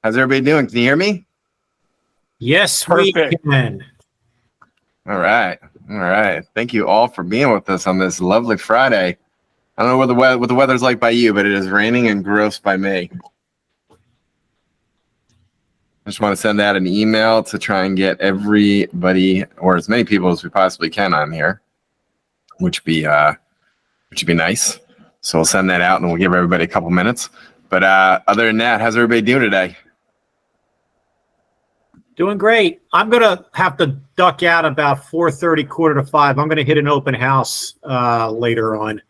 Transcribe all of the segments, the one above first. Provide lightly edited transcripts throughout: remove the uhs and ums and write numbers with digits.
How's everybody doing? Can you hear me? Yes, Perfect. we can. All right. All right. Thank you all for being with us on this lovely Friday. I don't know what the weather's like by you, but it is raining and gross by me. I just want to send out an email to try and get everybody, or as many people as we possibly can, on here, which would be nice. So we'll send that out and we'll give everybody a couple minutes. But other than that, how's everybody doing today? Doing great. I'm going to have to duck out about 4:30, 4:45. I'm going to hit an open house later on.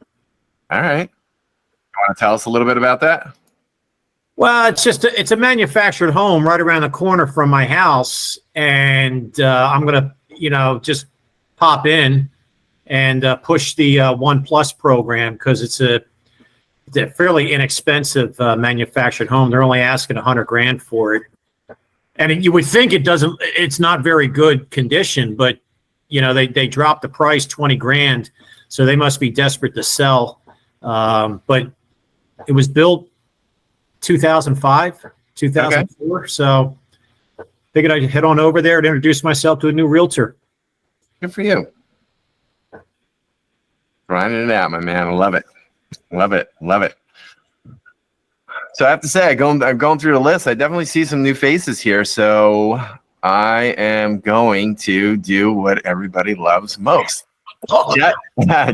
All right. You want to tell us a little bit about that? Well, it's a manufactured home right around the corner from my house, and I'm gonna, just pop in and push the One Plus program because it's a fairly inexpensive manufactured home. They're only asking $100,000 for it, and you would think it's not very good condition, but they dropped the price $20,000, so they must be desperate to sell. But it was built 2005, 2004. Okay. So figured I'd head on over there and introduce myself to a new realtor. Good for you. Grinding it out, my man. I love it. Love it. Love it. So I have to say, I'm going through the list. I definitely see some new faces here. So I am going to do what everybody loves most.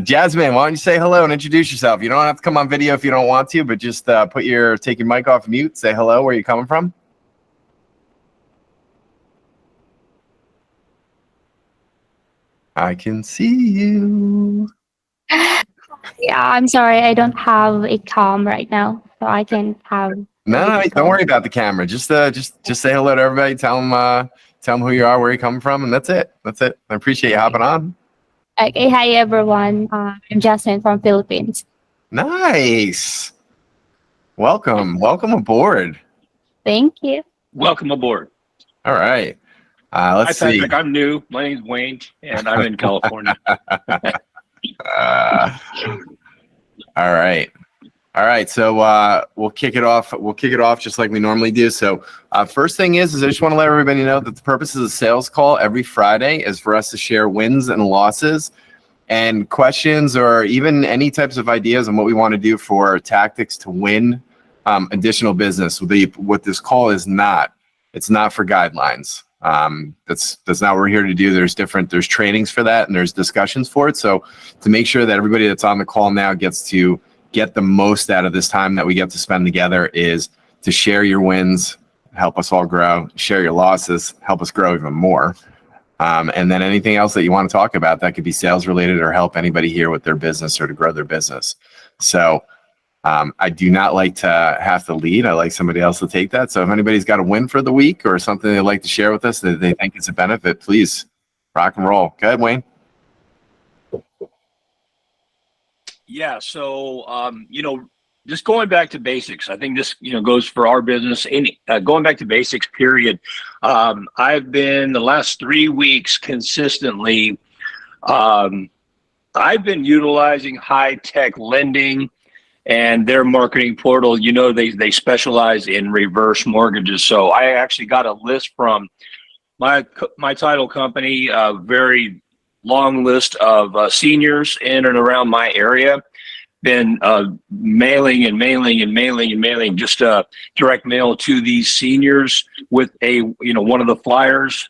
Jasmine, why don't you say hello and introduce yourself? You don't have to come on video if you don't want to, but just take your mic off mute, say hello, where you coming from. I can see you. Yeah, I'm sorry, I don't have a cam right now, so I can have. No, don't worry about the camera. Just say hello to everybody. Tell them who you are, where you're coming from, and that's it. That's it. I appreciate you hopping on. Okay, hi everyone. I'm Jasmine from Philippines. Nice. Welcome aboard. Thank you. Welcome aboard. All right. Let's see. Patrick. I'm new. My name's Wayne, and I'm in California. All right. So we'll kick it off. We'll kick it off just like we normally do. So first thing is I just want to let everybody know that the purpose of the sales call every Friday is for us to share wins and losses and questions, or even any types of ideas on what we want to do for tactics to win additional business. What this call is not. It's not for guidelines. That's not what we're here to do. There's trainings for that, and there's discussions for it. So to make sure that everybody that's on the call now gets to get the most out of this time that we get to spend together is to share your wins, help us all grow, share your losses, help us grow even more. And then anything else that you want to talk about that could be sales related or help anybody here with their business or to grow their business. So I do not like to have to lead. I like somebody else to take that. So if anybody's got a win for the week or something they'd like to share with us that they think is a benefit, please rock and roll. Go ahead, Wayne. Yeah. So, just going back to basics, I think this, goes for our business. Going back to basics, period. I've been the last 3 weeks consistently. I've been utilizing high-tech lending and their marketing portal. They specialize in reverse mortgages. So I actually got a list from my title company, a very long list of seniors in and around my area. Been mailing just direct mail to these seniors with one of the flyers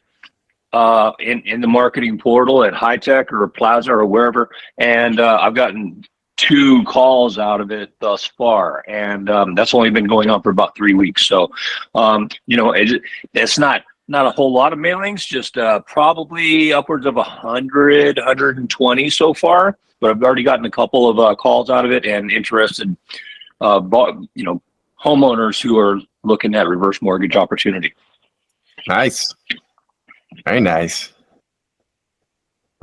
in the marketing portal at High Tech or Plaza or wherever, and I've gotten 2 calls out of it thus far, and that's only been going on for about 3 weeks. So it's not a whole lot of mailings, just probably upwards of 100, 120 so far. But I've already gotten a couple of calls out of it and interested, homeowners who are looking at reverse mortgage opportunity. Nice. Very nice.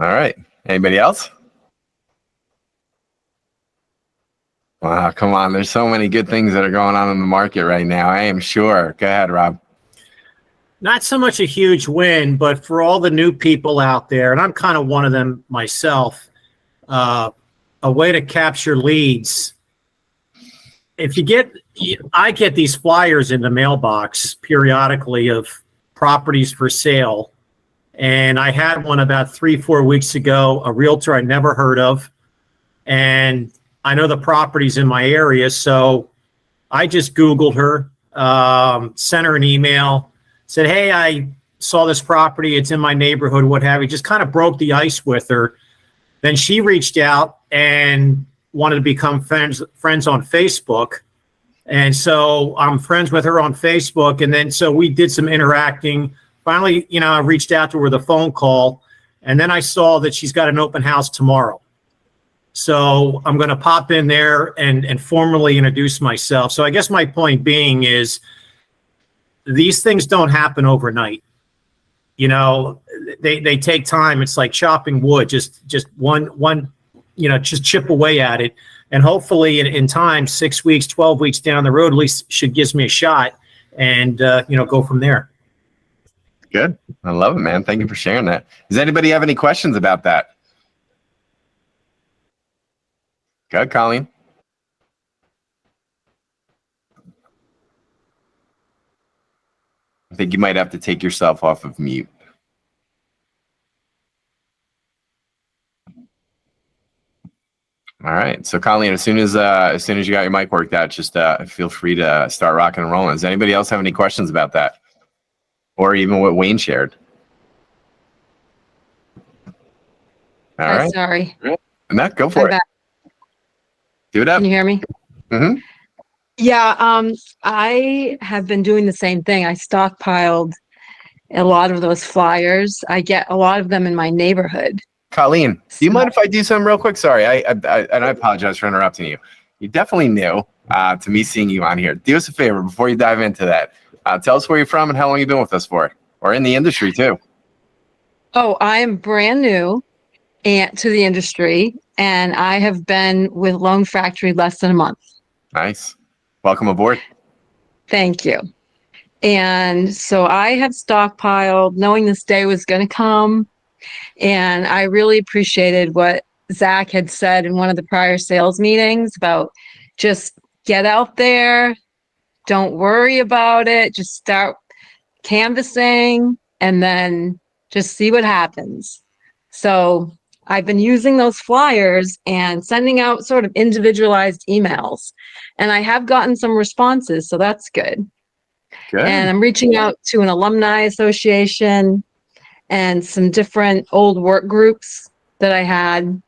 All right. Anybody else? Wow, come on. There's so many good things that are going on in the market right now. I am sure. Go ahead, Rob. Not so much a huge win, but for all the new people out there, and I'm kind of one of them myself, a way to capture leads if you get, I get these flyers in the mailbox periodically of properties for sale. And I had one about 3-4 weeks ago, a realtor I never heard of. And I know the property's in my area. So I just Googled her, sent her an email, said, hey, I saw this property. It's in my neighborhood, what have you. Just kind of broke the ice with her. Then she reached out and wanted to become friends on Facebook. And so I'm friends with her on Facebook. And then so we did some interacting. Finally, I reached out to her with a phone call. And then I saw that she's got an open house tomorrow. So I'm going to pop in there and formally introduce myself. So I guess my point being is these things don't happen overnight. They take time. It's like chopping wood, just one, just chip away at it. And hopefully in time, 6 weeks, 12 weeks down the road, at least she gives me a shot and, go from there. Good. I love it, man. Thank you for sharing that. Does anybody have any questions about that? Go ahead, Colleen. I think you might have to take yourself off of mute. All right. So, Colleen, as soon as you got your mic worked out, just feel free to start rocking and rolling. Does anybody else have any questions about that, or even what Wayne shared? All right. Sorry. Annette, go for it. Back. Do it up. Can you hear me? Mm-hmm. Yeah, I have been doing the same thing. I stockpiled a lot of those flyers. I get a lot of them in my neighborhood. Colleen, do you mind if I do something real quick? Sorry, and I apologize for interrupting you. You definitely new to me seeing you on here. Do us a favor before you dive into that. Tell us where you're from and how long you've been with us for, or in the industry too. Oh, I am brand new to the industry, and I have been with Loan Factory less than a month. Nice. Welcome aboard. Thank you. And so I have stockpiled knowing this day was going to come. And I really appreciated what Zach had said in one of the prior sales meetings about just get out there, don't worry about it, just start canvassing and then just see what happens. So I've been using those flyers and sending out sort of individualized emails, and I have gotten some responses, so that's good. Good. And I'm reaching out to an alumni association and some different old work groups that I had.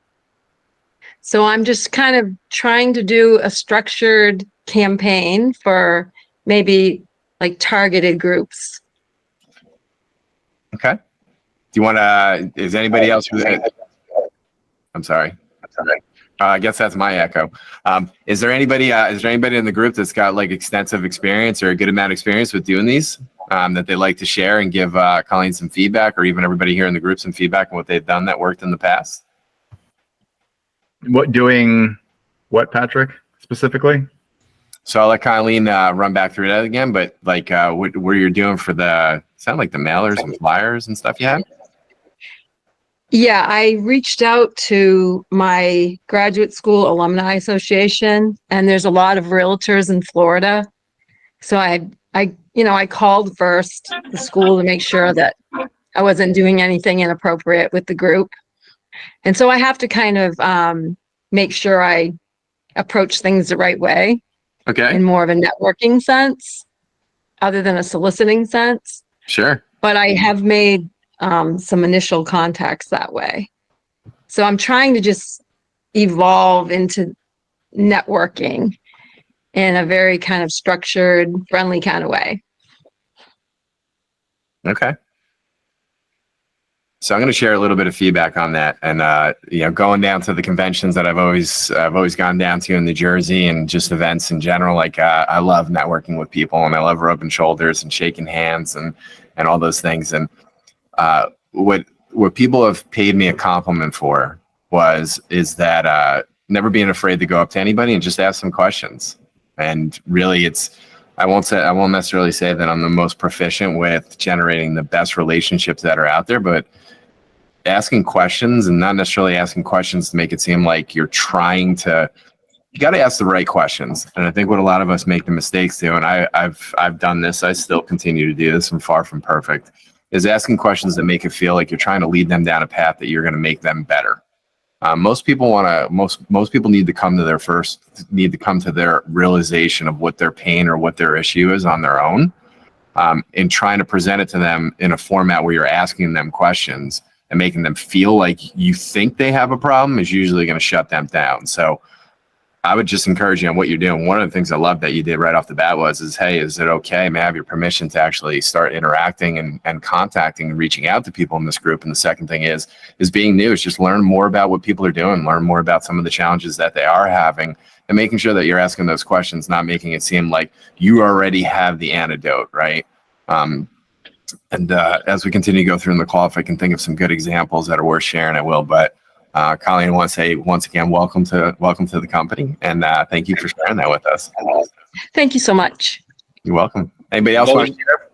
So I'm just kind of trying to do a structured campaign for maybe like targeted groups. Okay. Do you want to, is anybody else who, I'm sorry. I guess that's my echo. Is there anybody in the group that's got like extensive experience or a good amount of experience with doing these that they'd like to share and give Colleen some feedback, or even everybody here in the group some feedback on what they've done that worked in the past? Doing what, Patrick, specifically? So I'll let Colleen run back through that again, but like what you're doing for the, sound like the mailers and flyers and stuff you have? Yeah, I reached out to my graduate school alumni association, and there's a lot of realtors in Florida. So I called first the school to make sure that I wasn't doing anything inappropriate with the group. And so I have to kind of make sure I approach things the right way. Okay. In more of a networking sense, other than a soliciting sense. Sure. But I have made some initial contacts that way. So I'm trying to just evolve into networking in a very kind of structured, friendly kind of way. Okay. So I'm going to share a little bit of feedback on that, and going down to the conventions that I've always gone down to in New Jersey, and just events in general. Like I love networking with people, and I love rubbing shoulders and shaking hands and all those things. And what people have paid me a compliment for is that never being afraid to go up to anybody and just ask some questions. And really, I won't necessarily say that I'm the most proficient with generating the best relationships that are out there, but asking questions, and not necessarily asking questions to make it seem like you're trying to you got to ask the right questions. And I think what a lot of us make the mistakes do, and I've done this, I still continue to do this, I'm far from perfect, is asking questions that make it feel like you're trying to lead them down a path that you're going to make them better. Most people need to come to their realization of what their pain or what their issue is on their own, and trying to present it to them in a format where you're asking them questions and making them feel like you think they have a problem is usually going to shut them down. So I would just encourage you on what you're doing. One of the things I love that you did right off the bat is, hey, is it okay? May I have your permission to actually start interacting and contacting and reaching out to people in this group? And the second thing is being new, is just learn more about what people are doing, learn more about some of the challenges that they are having, and making sure that you're asking those questions, not making it seem like you already have the antidote, right? As we continue to go through in the call, if I can think of some good examples that are worth sharing, I will. But Colleen, I want to say once again, welcome to the company, and thank you for sharing that with us. Thank you so much. You're welcome. Anybody else want to share?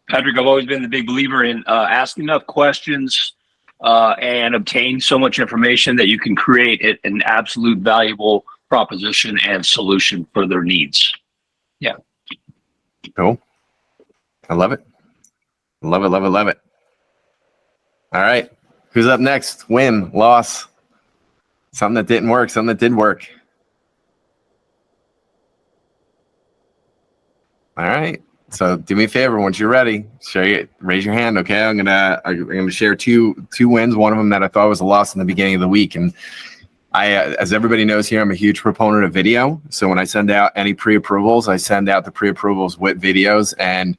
Patrick, I've always been the big believer in asking enough questions and obtain so much information that you can create an absolute valuable proposition and solution for their needs. Yeah. Cool. I love it. Love it, love it, love it. All right. Who's up next? Win, loss, something that didn't work, something that did work. All right. So do me a favor, once you're ready, raise your hand. Okay. I'm gonna share two wins. One of them that I thought was a loss in the beginning of the week. And as everybody knows here, I'm a huge proponent of video. So when I send out any pre-approvals, I send out the pre-approvals with videos. And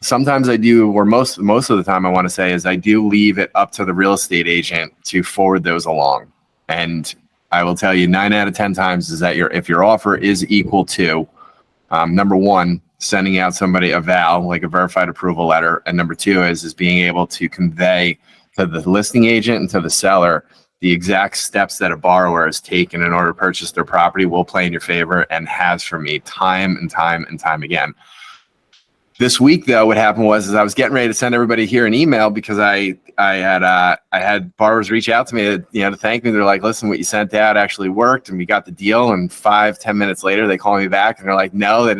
sometimes I do, or most of the time I want to say, is I do leave it up to the real estate agent to forward those along. And I will tell you 9 out of 10 times is that if your offer is equal to, number one, sending out somebody a VAL, like a verified approval letter. And number two is being able to convey to the listing agent and to the seller the exact steps that a borrower has taken in order to purchase their property will play in your favor, and has for me time and time and time again. This week, though, what happened was I was getting ready to send everybody here an email because I had borrowers reach out to me to thank me. They're like, listen, what you sent out actually worked, and we got the deal. And 5-10 minutes later, they call me back and they're like, no, the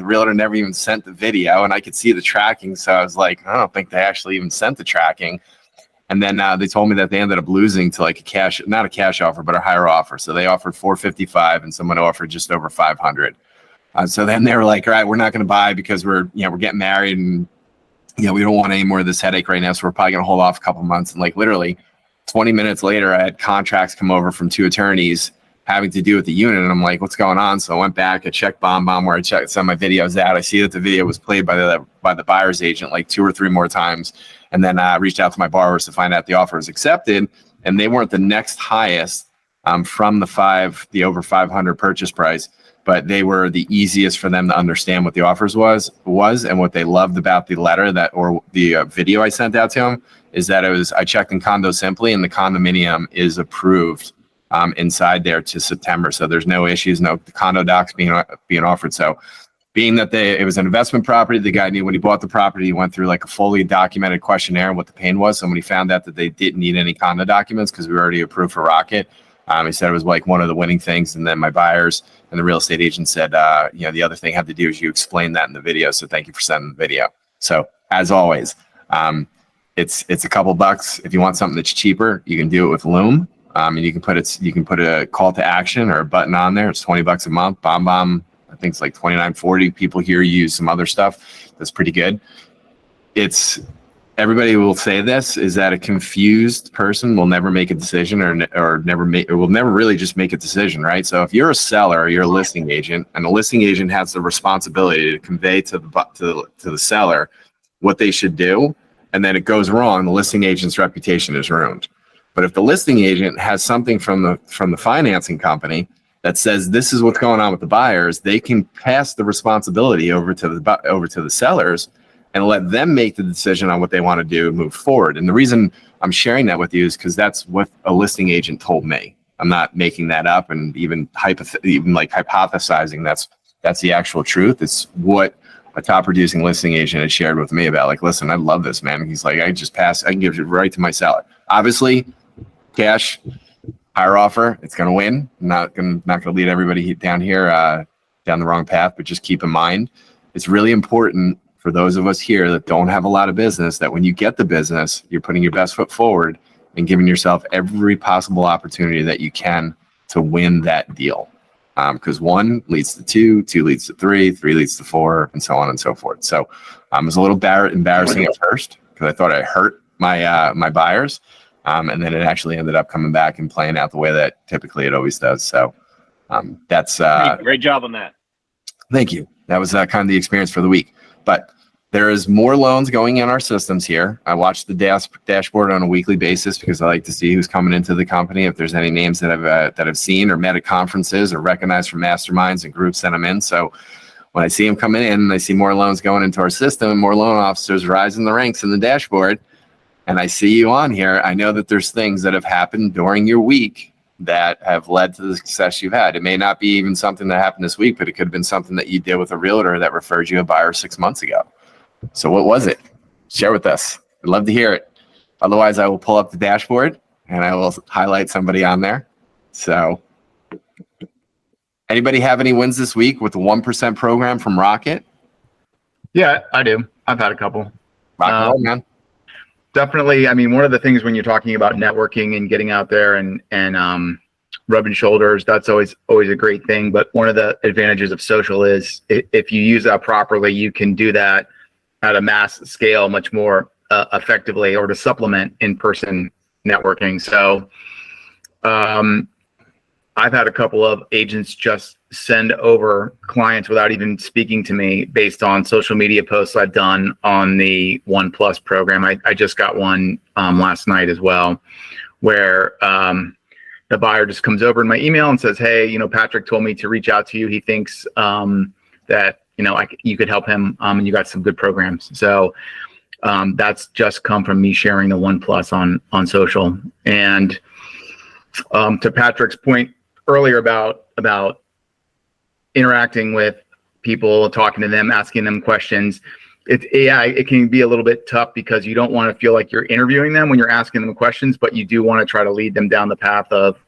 realtor never even sent the video, and I could see the tracking. So I was like, I don't think they actually even sent the tracking. And then they told me that they ended up losing to like not a cash offer, but a higher offer. So they offered $455, and someone offered just over $500. So then they were like, all right, we're not going to buy because we're getting married, and we don't want any more of this headache right now. So we're probably going to hold off a couple months. And like literally 20 minutes later, I had contracts come over from 2 attorneys having to do with the unit. And I'm like, what's going on? So I went back, I checked BombBomb where I checked some of my videos out. I see that the video was played by the buyer's agent like 2 or 3 more times. And then I reached out to my borrowers to find out the offer was accepted, and they weren't the next highest from the over 500 purchase price, but they were the easiest for them to understand what the offers was, and what they loved about the letter or the video I sent out to them is that I checked in Condo Simply, and the condominium is approved inside there to September. So there's no issues, no condo docs being offered. So being that it was an investment property, the guy knew when he bought the property, he went through like a fully documented questionnaire and what the pain was. So when he found out that they didn't need any condo documents because we were already approved for Rocket, he said it was like one of the winning things. And then my buyers and the real estate agent said, the other thing had to do is you explained that in the video. So thank you for sending the video. So as always, it's a couple bucks. If you want something that's cheaper, you can do it with Loom. And you can put a call to action or a button on there. It's $20 a month. BombBomb, I think it's like $29.40. People here use some other stuff that's pretty good. Everybody will say this, is that a confused person will never make a decision or will never really just make a decision, right? So if you're a seller or you're a listing agent, and the listing agent has the responsibility to convey to the seller what they should do, and then it goes wrong, the listing agent's reputation is ruined. But if the listing agent has something from the financing company that says this is what's going on with the buyers, they can pass the responsibility over to the sellers and let them make the decision on what they want to do, move forward. And the reason I'm sharing that with you is because that's what a listing agent told me. I'm not making that up and even hypothesizing. That's the actual truth. It's what a top producing listing agent had shared with me about, like, listen, I love this, man. He's like, I can give it right to my seller. Obviously, cash, higher offer, it's going to win. Not going to lead everybody down here down the wrong path, but just keep in mind, it's really important for those of us here that don't have a lot of business, that when you get the business, you're putting your best foot forward and giving yourself every possible opportunity that you can to win that deal. Because 1 leads to 2, 2 leads to 3, 3 leads to 4, and so on and so forth. So it was a little embarrassing at first because I thought I hurt my buyers. And then it actually ended up coming back and playing out the way that typically it always does. So that's great job on that. Thank you. That was kind of the experience for the week. But there is more loans going in our systems here. I watch the dashboard on a weekly basis because I like to see who's coming into the company. If there's any names that I've seen or met at conferences or recognized from masterminds and groups that I'm in. So when I see them coming in and I see more loans going into our system and more loan officers rising the ranks in the dashboard, and I see you on here, I know that there's things that have happened during your week that have led to the success you've had. It may not be even something that happened this week, but it could have been something that you did with a realtor that referred you a buyer 6 months ago. So what was it? Share with us. I'd love to hear it. Otherwise, I will pull up the dashboard and I will highlight somebody on there. So anybody have any wins this week with the 1% program from Rocket? Yeah, I do. I've had a couple. Rock and roll, man. Definitely. I mean, one of the things when you're talking about networking and getting out there and rubbing shoulders, that's always a great thing. But one of the advantages of social is if you use that properly, you can do that at a mass scale much more effectively, or to supplement in-person networking. So I've had a couple of agents just send over clients without even speaking to me based on social media posts I've done on the 1+ program. I just got one last night as well, where the buyer just comes over in my email and says, hey, Patrick told me to reach out to you. He thinks that, you could help him and you got some good programs. So that's just come from me sharing the 1+ on social. And to Patrick's point earlier about interacting with people, talking to them, asking them questions, it can be a little bit tough because you don't want to feel like you're interviewing them when you're asking them questions, but you do want to try to lead them down the path of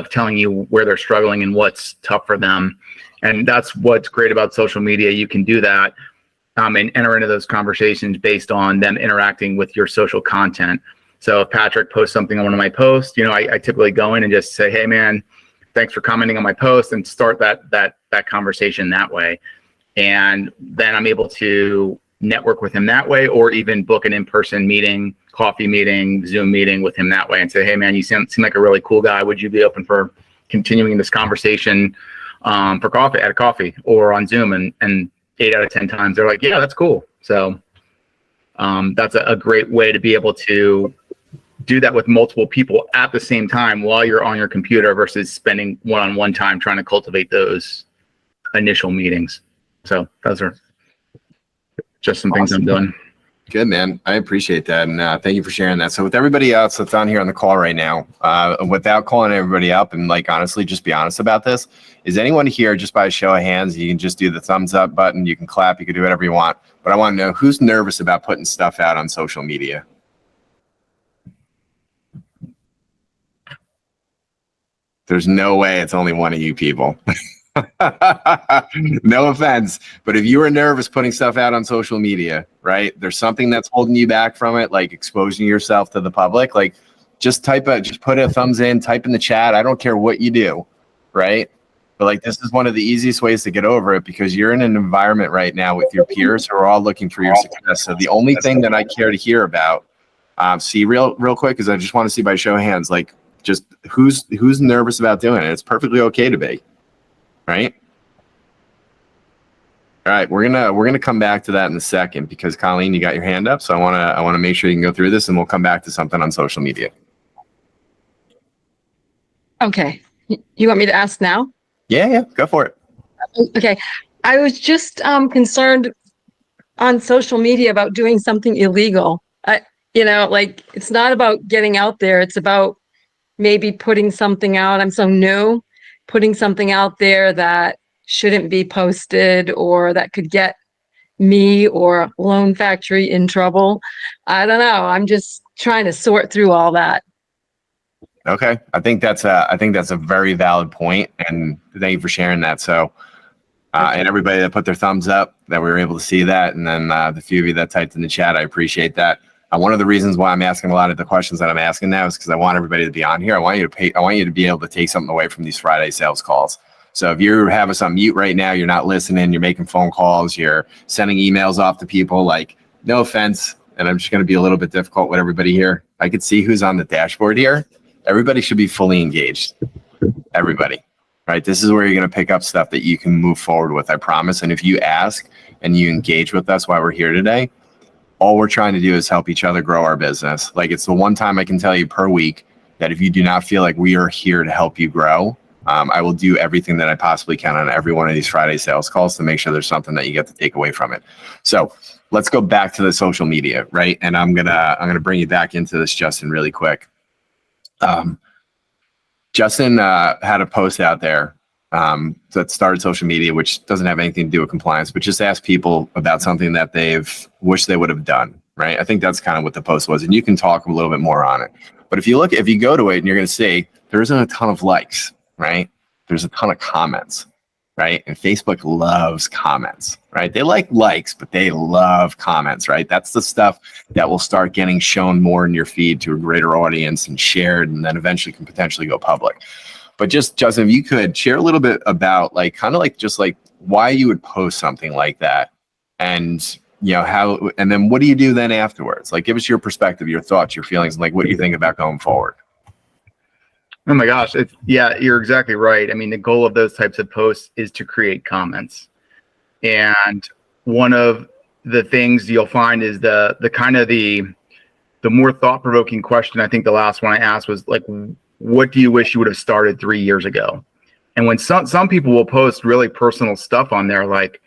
telling you where they're struggling and what's tough for them. And that's what's great about social media. You can do that and enter into those conversations based on them interacting with your social content. So if Patrick posts something on one of my posts, I typically go in and just say, hey man, thanks for commenting on my post, and start that conversation that way. And then I'm able to network with him that way, or even book an in-person meeting, coffee meeting, Zoom meeting with him that way, and say, hey man, you seem like a really cool guy. Would you be open for continuing this conversation for coffee, at a coffee or on Zoom? And 8 out of 10 times they're like, yeah, that's cool. So that's a great way to be able to do that with multiple people at the same time while you're on your computer, versus spending one-on-one time trying to cultivate those initial meetings. So those are just some things I'm doing. Good, man. I appreciate that. And thank you for sharing that. So with everybody else that's on here on the call right now, without calling everybody up and honestly, just be honest about this, is anyone here, just by a show of hands, you can just do the thumbs up button, you can clap, you can do whatever you want. But I want to know who's nervous about putting stuff out on social media. There's no way it's only one of you people. No offense, but if you are nervous putting stuff out on social media, right? There's something that's holding you back from it, like exposing yourself to the public. Just put a thumbs in, type in the chat. I don't care what you do, right? But this is one of the easiest ways to get over it, because you're in an environment right now with your peers who are all looking for your success. So the only thing that I care to hear about, see real quick, is I just want to see by show of hands, just who's nervous about doing it. It's perfectly okay to be, right? All right, we're gonna come back to that in a second, because Colleen, you got your hand up, so I wanna make sure you can go through this, and we'll come back to something on social media. Okay. You want me to ask now? Yeah, go for it. Okay. I was just concerned on social media about doing something illegal. It's not about getting out there. It's about maybe putting something out. I'm so new, putting something out there that shouldn't be posted, or that could get me or Loan Factory in trouble. I don't know. I'm just trying to sort through all that. Okay. I think that's a very valid point, and thank you for sharing that. So, and everybody that put their thumbs up, that we were able to see that, and then the few of you that typed in the chat, I appreciate that. One of the reasons why I'm asking a lot of the questions that I'm asking now is because I want everybody to be on here. I want you to be able to take something away from these Friday sales calls. So if you have us on mute right now, you're not listening, you're making phone calls, you're sending emails off to people, like, no offense, and I'm just going to be a little bit difficult with everybody here. I could see who's on the dashboard here. Everybody should be fully engaged. Everybody, right? This is where you're going to pick up stuff that you can move forward with, I promise. And if you ask and you engage with us while we're here today, all we're trying to do is help each other grow our business. Like, it's the one time I can tell you per week that if you do not feel like we are here to help you grow, I will do everything that I possibly can on every one of these Friday sales calls to make sure there's something that you get to take away from it. So let's go back to the social media, right? And I'm gonna bring you back into this, Justin, really quick. Justin had a post out there that started social media, which doesn't have anything to do with compliance, but just ask people about something that they've wished they would have done, right? I think that's kind of what the post was, and you can talk a little bit more on it. But if you go to it, and you're going to see there isn't a ton of likes, right? There's a ton of comments, right? And Facebook loves comments, right? They like likes, but they love comments, right? That's the stuff that will start getting shown more in your feed to a greater audience and shared, and then eventually can potentially go public. But just, Justin, if you could share a little bit about why you would post something like that, and how, and then what do you do then afterwards? Like, give us your perspective, your thoughts, your feelings, and like what you think about going forward. Oh my gosh. You're exactly right. I mean, the goal of those types of posts is to create comments. And one of the things you'll find is the more thought-provoking question. I think the last one I asked was like, what do you wish you would have started 3 years ago? And when some people will post really personal stuff on there, like,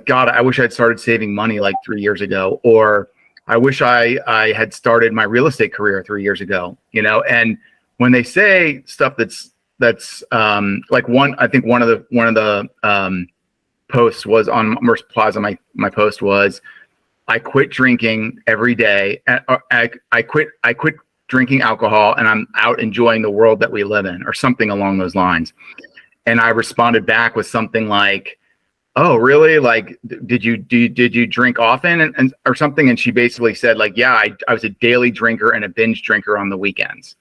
God, I wish I'd started saving money like 3 years ago, or I wish I had started my real estate career 3 years ago, and when they say stuff that's like one of the posts was on Mercer Plaza. My post was, I quit drinking every day. I quit drinking alcohol, and I'm out enjoying the world that we live in, or something along those lines. And I responded back with something like, oh, really? Like, did you drink often and or something? And she basically said, like, yeah, I was a daily drinker and a binge drinker on the weekends.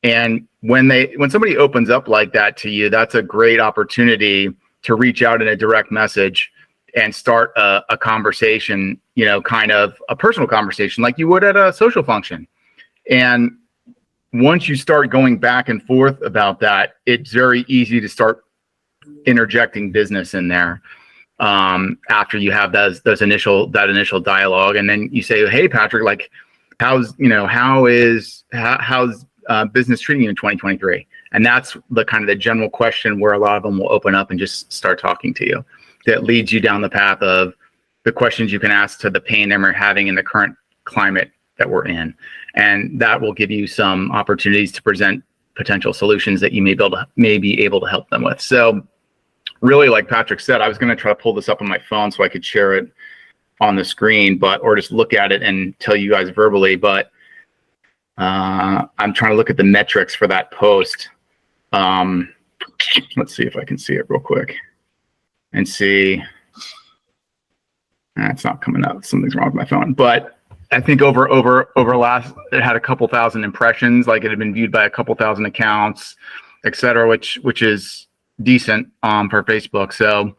And when somebody opens up like that to you, that's a great opportunity to reach out in a direct message and start a conversation, kind of a personal conversation like you would at a social function. And once you start going back and forth about that, it's very easy to start interjecting business in there after you have that initial dialogue. And then you say, hey, Patrick, like, how's business treating you in 2023? And that's the general question where a lot of them will open up and just start talking to you. That leads you down the path of the questions you can ask to the pain they're having in the current climate that we're in. And that will give you some opportunities to present potential solutions that you may be able to help them with. So really, like Patrick said, I was going to try to pull this up on my phone so I could share it on the screen, or just look at it and tell you guys verbally, but I'm trying to look at the metrics for that post. Let's see if I can see it real quick and see. It's not coming up. Something's wrong with my phone. But I think over last, it had a couple thousand impressions. Like, it had been viewed by a couple thousand accounts, et cetera, which is decent for Facebook. So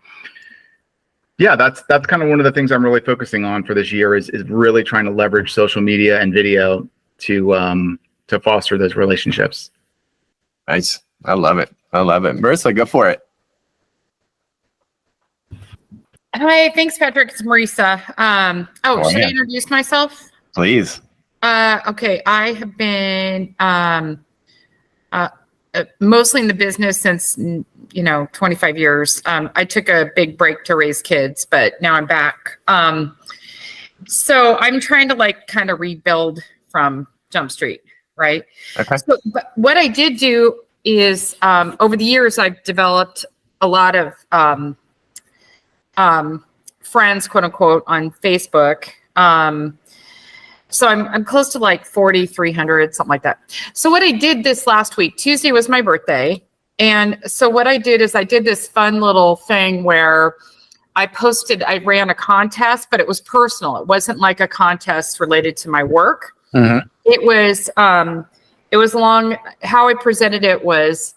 yeah, that's kind of one of the things I'm really focusing on for this year is really trying to leverage social media and video to foster those relationships. Nice. I love it. Marissa, go for it. Hi, thanks, Patrick. It's Marisa. Should I introduce myself? Please. Okay, I have been mostly in the business since 25 years. I took a big break to raise kids, but now I'm back. So I'm trying to kind of rebuild from Jump Street, right? Okay. So, but what I did do is over the years I've developed a lot of friends, quote unquote, on Facebook. So I'm close to like 4,300, something like that. So what I did this last week, Tuesday was my birthday. And so what I did is I did this fun little thing where I ran a contest, but it was personal. It wasn't like a contest related to my work. Mhm. It was along how I presented it was,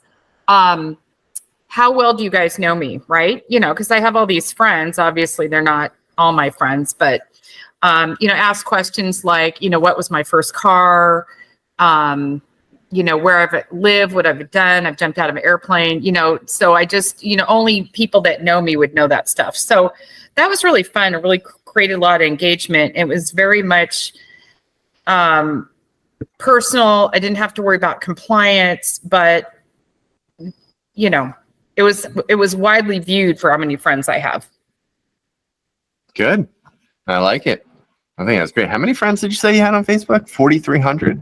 how well do you guys know me? Right. You know, cause I have all these friends, obviously they're not all my friends, but, you know, ask questions like, you know, what was my first car? You know, where I've lived, what I've done. I've jumped out of an airplane, you know, so I just, you know, only people that know me would know that stuff. So that was really fun. It really created a lot of engagement. It was very much personal. I didn't have to worry about compliance, but, you know, it was widely viewed for how many friends I have. Good. I like it. I think that's great. How many friends did you say you had on Facebook? 4,300.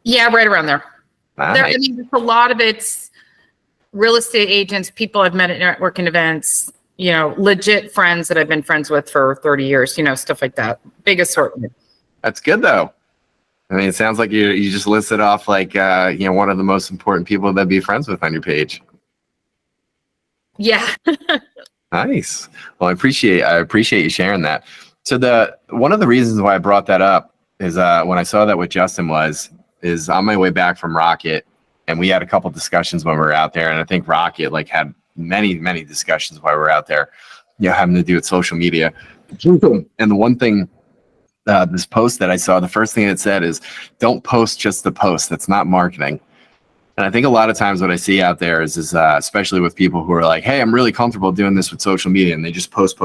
Yeah, right around there. Nice. I mean, a lot of it's real estate agents, people I've met at networking events, you know, legit friends that I've been friends with for 30 years, you know, stuff like that. Big assortment. That's good though. I mean, it sounds like you just listed off like, you know, one of the most important people that be friends with on your page. Yeah. Nice. Well, I appreciate you sharing that. So one of the reasons why I brought that up is when I saw that what Justin is on my way back from Rocket, and we had a couple discussions when we were out there, and I think Rocket like had many discussions while we were out there, you know, having to do with social media. And the one thing, this post that I saw, the first thing it said is, don't post just the post. That's not marketing. And I think a lot of times what I see out there is especially with people who are like, hey, I'm really comfortable doing this with social media, and they just post,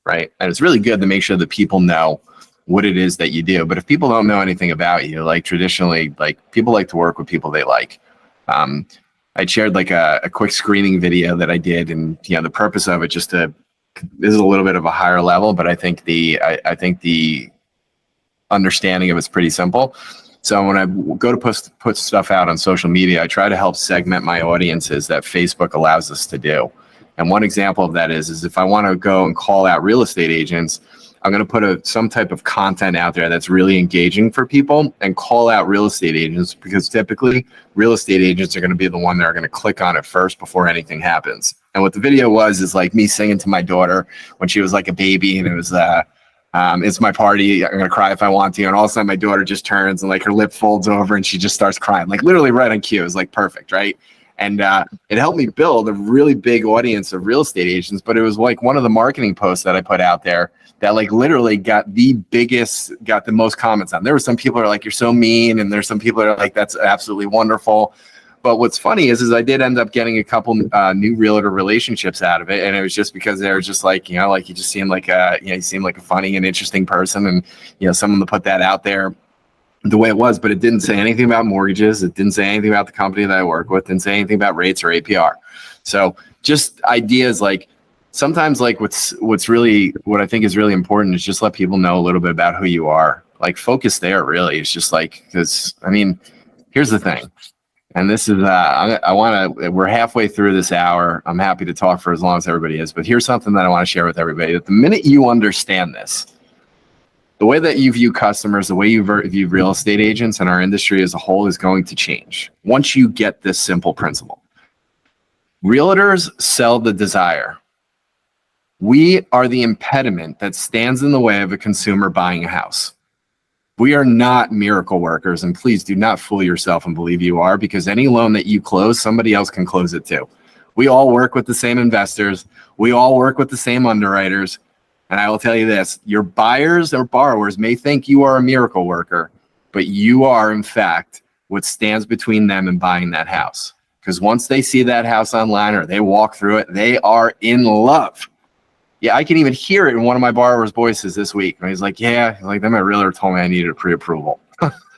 right? And it's really good to make sure that people know what it is that you do. But if people don't know anything about you, like traditionally, like people like to work with people they like. I shared like a quick screening video that I did, and you know, the purpose of it this is a little bit of a higher level, but I think the understanding of it's pretty simple. So when I go to put stuff out on social media, I try to help segment my audiences that Facebook allows us to do. And one example of that is if I want to go and call out real estate agents, I'm going to put some type of content out there that's really engaging for people and call out real estate agents, because typically real estate agents are going to be the one that are going to click on it first before anything happens. And what the video was is like me singing to my daughter when she was like a baby, and it was it's my party, I'm gonna cry if I want to, and all of a sudden my daughter just turns and like her lip folds over and she just starts crying, like literally right on cue. It was like perfect, right? And it helped me build a really big audience of real estate agents. But it was like one of the marketing posts that I put out there that like literally got the most comments on. There were some people that are like, you're so mean, and there's some people that are like, that's absolutely wonderful. But what's funny is I did end up getting a couple new realtor relationships out of it, and it was just because they were just like, you know, like you just seemed like you seemed like a funny and interesting person, and you know, someone to put that out there the way it was. But it didn't say anything about mortgages. It didn't say anything about the company that I work with. It didn't say anything about rates or APR. So just ideas like sometimes like what I think is really important is just let people know a little bit about who you are. Like focus there really. It's just like, because I mean, here's the thing. And this is, we're halfway through this hour. I'm happy to talk for as long as everybody is, but here's something that I want to share with everybody. That the minute you understand this, the way that you view customers, the way you view real estate agents and our industry as a whole is going to change once you get this simple principle. Realtors sell the desire. We are the impediment that stands in the way of a consumer buying a house. We are not miracle workers, and please do not fool yourself and believe you are, because any loan that you close, somebody else can close it too. We all work with the same investors. We all work with the same underwriters. And I will tell you this, your buyers or borrowers may think you are a miracle worker, but you are in fact what stands between them and buying that house. Because once they see that house online or they walk through it, they are in love. Yeah, I can even hear it in one of my borrowers' voices this week. And he's like, yeah, like then my realtor told me I needed a pre-approval.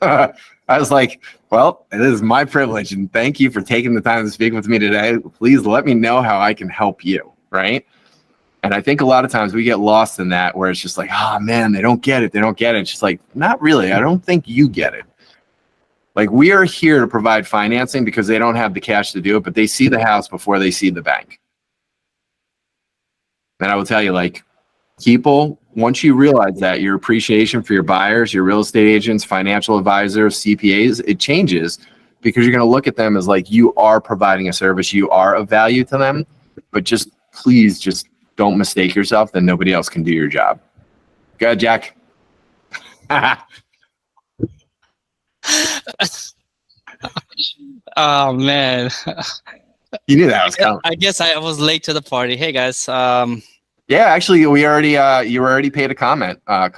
I was like, well, it is my privilege. And thank you for taking the time to speak with me today. Please let me know how I can help you, right? And I think a lot of times we get lost in that where it's just like, oh man, they don't get it. They don't get it. It's just like, not really. I don't think you get it. Like we are here to provide financing because they don't have the cash to do it, but they see the house before they see the bank. And I will tell you, like, people, once you realize that, your appreciation for your buyers, your real estate agents, financial advisors, CPAs, it changes because you're going to look at them as like you are providing a service, you are of value to them, but just please just don't mistake yourself that nobody else can do your job. Go ahead, Jack. Oh man. You knew that was coming. I guess I was late to the party. Hey guys. Yeah, actually, we already you were already paid a compliment. Oh,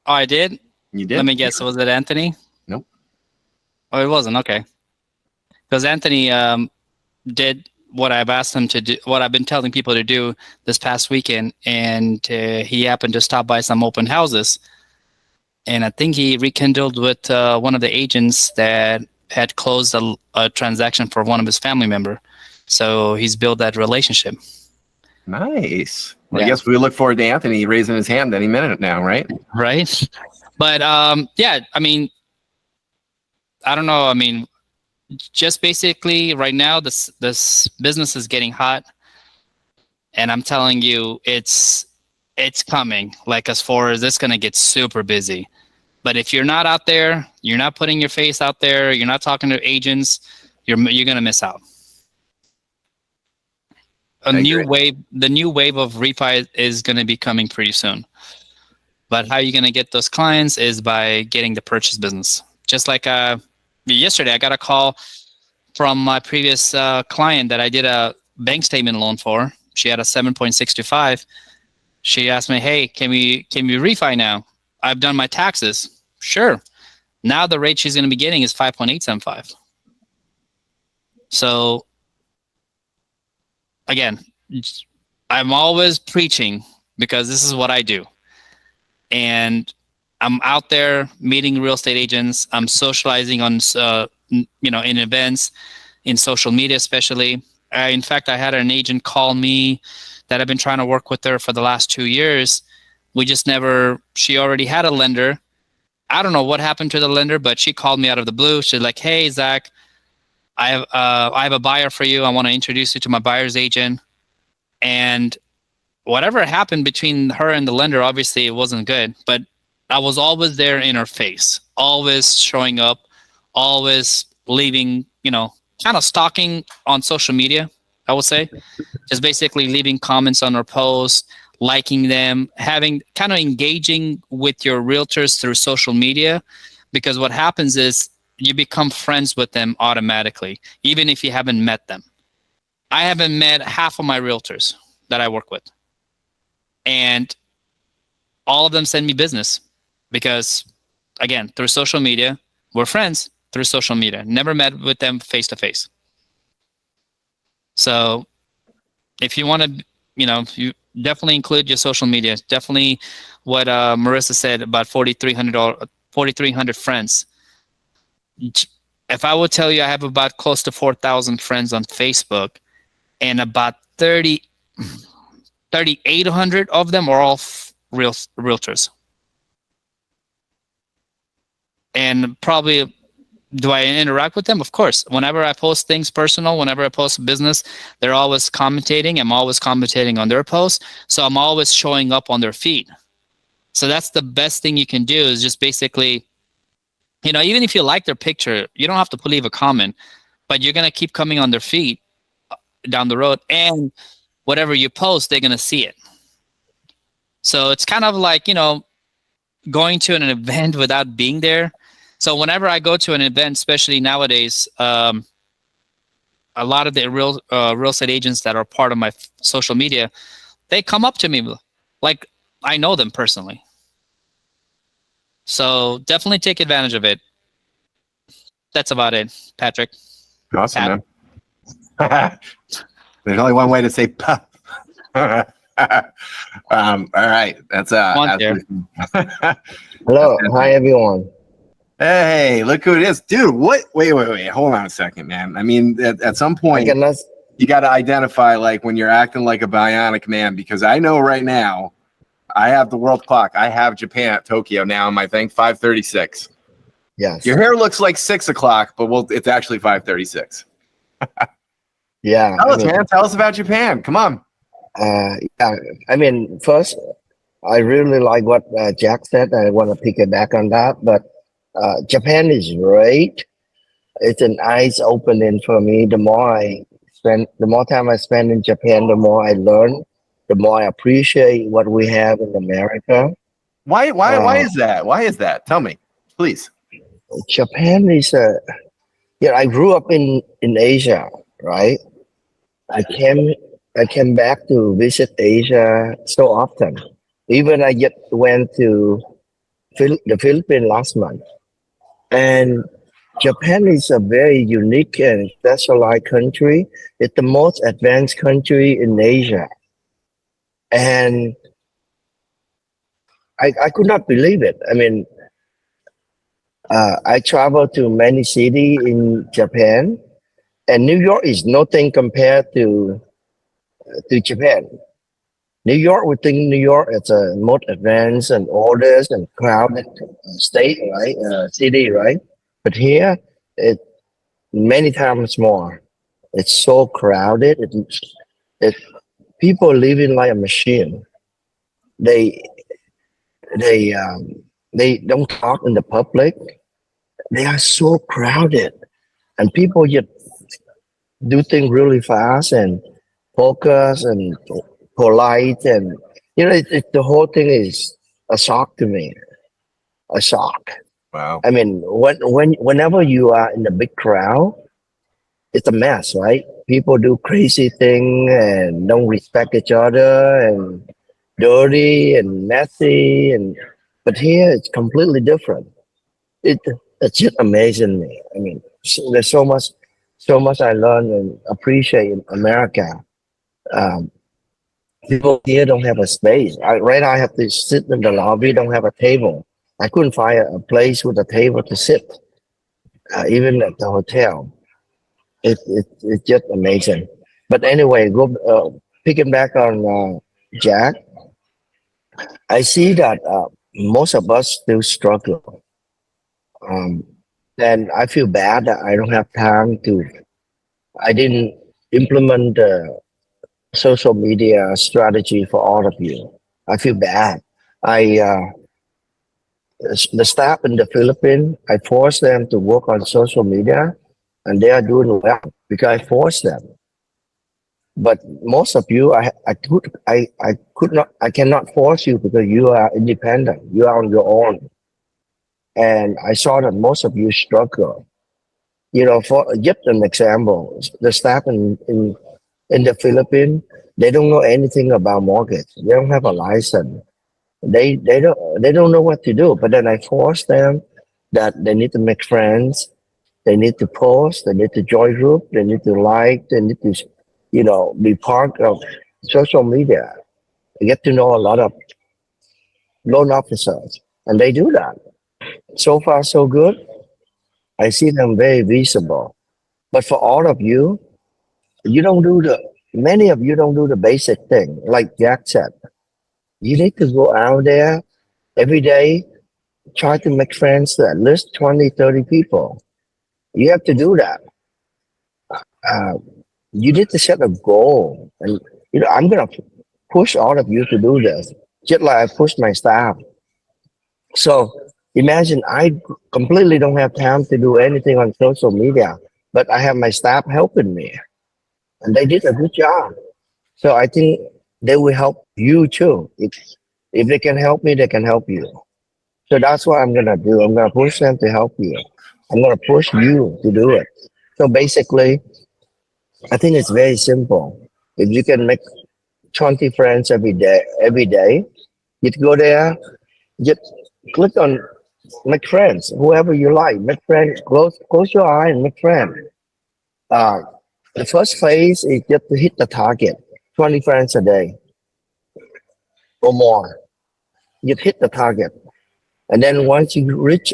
I did? You did. Let me guess. Was it Anthony? Nope. Oh, it wasn't. Okay. Because Anthony did what I've asked him to do, what I've been telling people to do this past weekend, and he happened to stop by some open houses. And I think he rekindled with one of the agents that had closed a transaction for one of his family member. So he's built that relationship. Nice. Well, Yeah. I guess we look forward to Anthony raising his hand any minute now, right? Right. But yeah, I mean, I don't know. I mean, just basically right now, this business is getting hot, and I'm telling you, it's coming. Like, as far as it's gonna get super busy. But if you're not out there, you're not putting your face out there, you're not talking to agents, you're gonna miss out. The new wave of refi is gonna be coming pretty soon. But how you're gonna get those clients is by getting the purchase business. Just like yesterday, I got a call from my previous client that I did a bank statement loan for. She had a 7.625. She asked me, "Hey, can we refi now? I've done my taxes." Sure. Now the rate she's going to be getting is 5.875. So again, I'm always preaching because this is what I do. And I'm out there meeting real estate agents. I'm socializing on, in events, in social media, especially. In fact, I had an agent call me that I've been trying to work with her for the last 2 years. She already had a lender. I don't know what happened to the lender, but she called me out of the blue. She's like, "Hey, Zach, I have a buyer for you. I want to introduce you to my buyer's agent." And whatever happened between her and the lender, obviously it wasn't good, but I was always there in her face, always showing up, always leaving, kind of stalking on social media, I would say. Just basically leaving comments on her posts, liking them, having kind of engaging with your realtors through social media, because what happens is you become friends with them automatically, even if you haven't met them. I haven't met half of my realtors that I work with, and all of them send me business because, again, through social media, we're friends through social media. Never met with them face to face. So if you want to, you definitely include your social media. Definitely what Marissa said about 4,300 friends. If I would tell you I have about close to 4,000 friends on Facebook, and about 3,800 of them are all realtors. And probably, do I interact with them? Of course. Whenever I post things personal, whenever I post business, they're always commentating. I'm always commentating on their posts. So I'm always showing up on their feed. So that's the best thing you can do, is just basically, even if you like their picture, you don't have to leave a comment, but you're going to keep coming on their feed down the road. And whatever you post, they're going to see it. So it's kind of like, going to an event without being there. So whenever I go to an event, especially nowadays, a lot of the real estate agents that are part of my social media, they come up to me like I know them personally. So definitely take advantage of it. That's about it, Patrick. Awesome, man. There's only one way to say pup. All right. That's Hello. Hi, everyone. Hey, look who it is. Dude, what? Wait. Hold on a second, man. I mean, at some point, you got to identify, like, when you're acting like a bionic man, because I know right now, I have the world clock. I have Japan at Tokyo now on my thing, 5:36. Yes. Your hair looks like 6 o'clock, but it's actually 5:36. Yeah. Tell us, man. Tell us about Japan. Come on. Yeah, I mean, first, I really like what Jack said. I want to piggyback on that, but Japan is great. It's an eyes opening for me. The more time I spend in Japan, the more I learn, the more I appreciate what we have in America. Why Uh, is that? Why is that? Tell me, please. Japan is a, yeah, I grew up in Asia, right? I came I came back to visit Asia so often. Even I just went to the Philippines last month. And Japan is a very unique and specialized country. It's the most advanced country in Asia. And I could not believe it. I mean, I traveled to many cities in Japan, and New York is nothing compared to Japan. New York, we think New York is a most advanced and oldest and crowded state, right? City, right? But here, it many times more. It's so crowded. It people living like a machine. They they um, they don't talk in the public. They are so crowded, and people just do things really fast and focus and polite, and the whole thing is a shock to me. A shock. Wow. I mean, whenever you are in a big crowd, it's a mess, right? People do crazy thing and don't respect each other and dirty and messy, and but here it's completely different. It it's just amazing me. I mean, there's so much I learn and appreciate in America. Um, People here don't have a space. Right now I have to sit in the lobby, don't have a table. I couldn't find a place with a table to sit, even at the hotel. It's just amazing. But anyway, picking back on Jack, I see that most of us still struggle. Um, and I feel bad that I don't have time to. I didn't implement the social media strategy for all of you. I feel bad. I the staff in the Philippines, I forced them to work on social media, and they are doing well because I forced them. But most of you, I cannot force you because you are independent. You are on your own, and I saw that most of you struggle. For just an example, the staff in the Philippines, they don't know anything about mortgage. They don't have a license. They don't know what to do. But then I force them that they need to make friends, they need to post, they need to join group, they need to like, they need to be part of social media. They get to know a lot of loan officers, and they do that. So far, so good. I see them very visible. But for all of you, you don't do the many of you don't do the basic thing, like Jack said. You need to go out there every day, try to make friends to at least 20, 30 people. You have to do that. Uh, you need to set a goal. And, I'm going to push all of you to do this, just like I push my staff. So imagine I completely don't have time to do anything on social media, but I have my staff helping me, and they did a good job. So I think they will help you too. If they can help me, they can help you. So that's what I'm gonna do. I'm gonna push them to help you. I'm gonna push you to do it. So basically, I think it's very simple. If you can make 20 friends every day, you go there, just click on make friends, whoever you like, make friends, close your eye and make friends. Uh, the first phase is just to hit the target, 20 friends a day or more. You hit the target. And then when you reach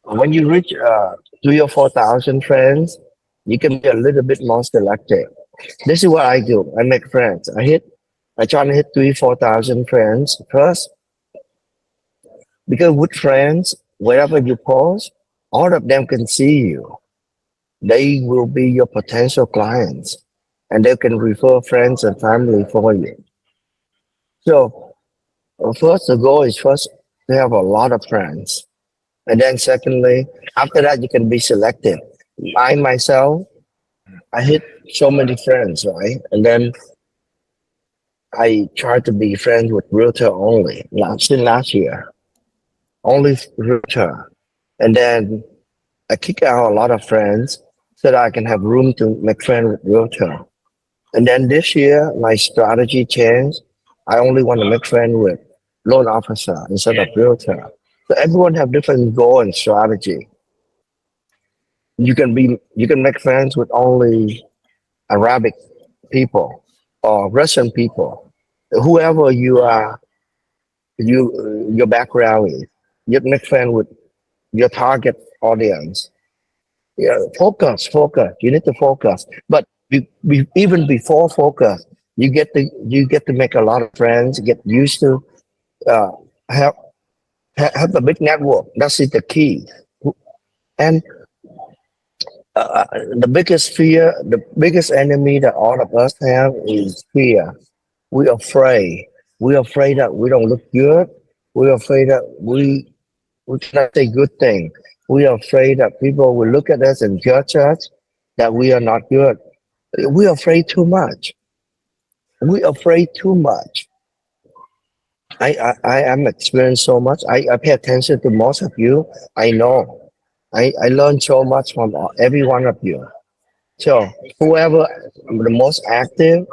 3 or 4 thousand friends, you can be a little bit more selective. This is what I do. I make friends. I try to hit 3, 4 thousand friends first, because with friends, wherever you post, all of them can see you. They will be your potential clients. and they can refer friends and family for you. So first, the goal is first to have a lot of friends, and then secondly, after that, you can be selective. I myself, I hit so many friends, right? And then I try to be friends with realtor only. Last year, only realtor, and then I kick out a lot of friends so that I can have room to make friends with realtor. And then this year, my strategy changed. I only want to make friends with loan officer instead of realtor. So everyone have different goal and strategy. You can make friends with only Arabic people or Russian people, whoever you are, your background is. You can make friends with your target audience. Yeah, focus. You need to focus. But even before focus, you get to make a lot of friends. Get used to uh, have have a big network. That's it, the key. And the biggest fear, the biggest enemy that all of us have is fear. We're afraid. We're afraid that we don't look good. We're afraid that we cannot say good thing. We are afraid that people will look at us and judge us that we are not good. We're afraid too much. We're afraid too much. I am experienced so much. I pay attention to most of you. I know. I learn so much from every one of you. So whoever the most active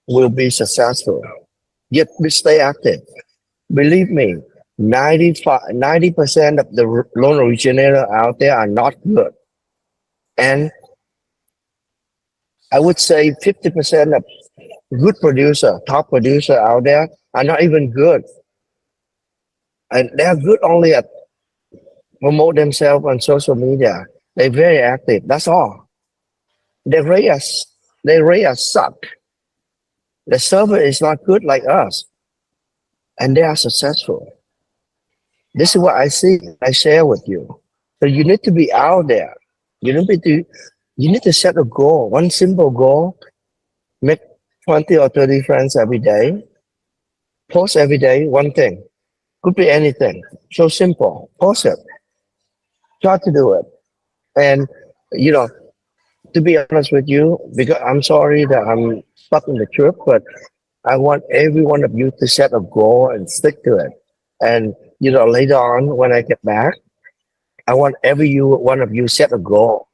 will be successful. Yet we stay active. Believe me, 90% of the loan originator out there are not good. And I would say 50% of good producer, top producer out there are not even good. And they are good only at promote themselves on social media. They're very active. That's all. They rate us suck. The server is not good like us. And they are successful. This is what I see. I share with you. So you need to be out there. You need to set a goal. One simple goal. Make 20 or 30 friends every day. Post every day one thing. Could be anything. So simple. Post it. Try to do it. And to be honest with you, because I'm sorry that I'm stuck in the trip, but I want every one of you to set a goal and stick to it. And later on when I get back, I want one of you set a goal,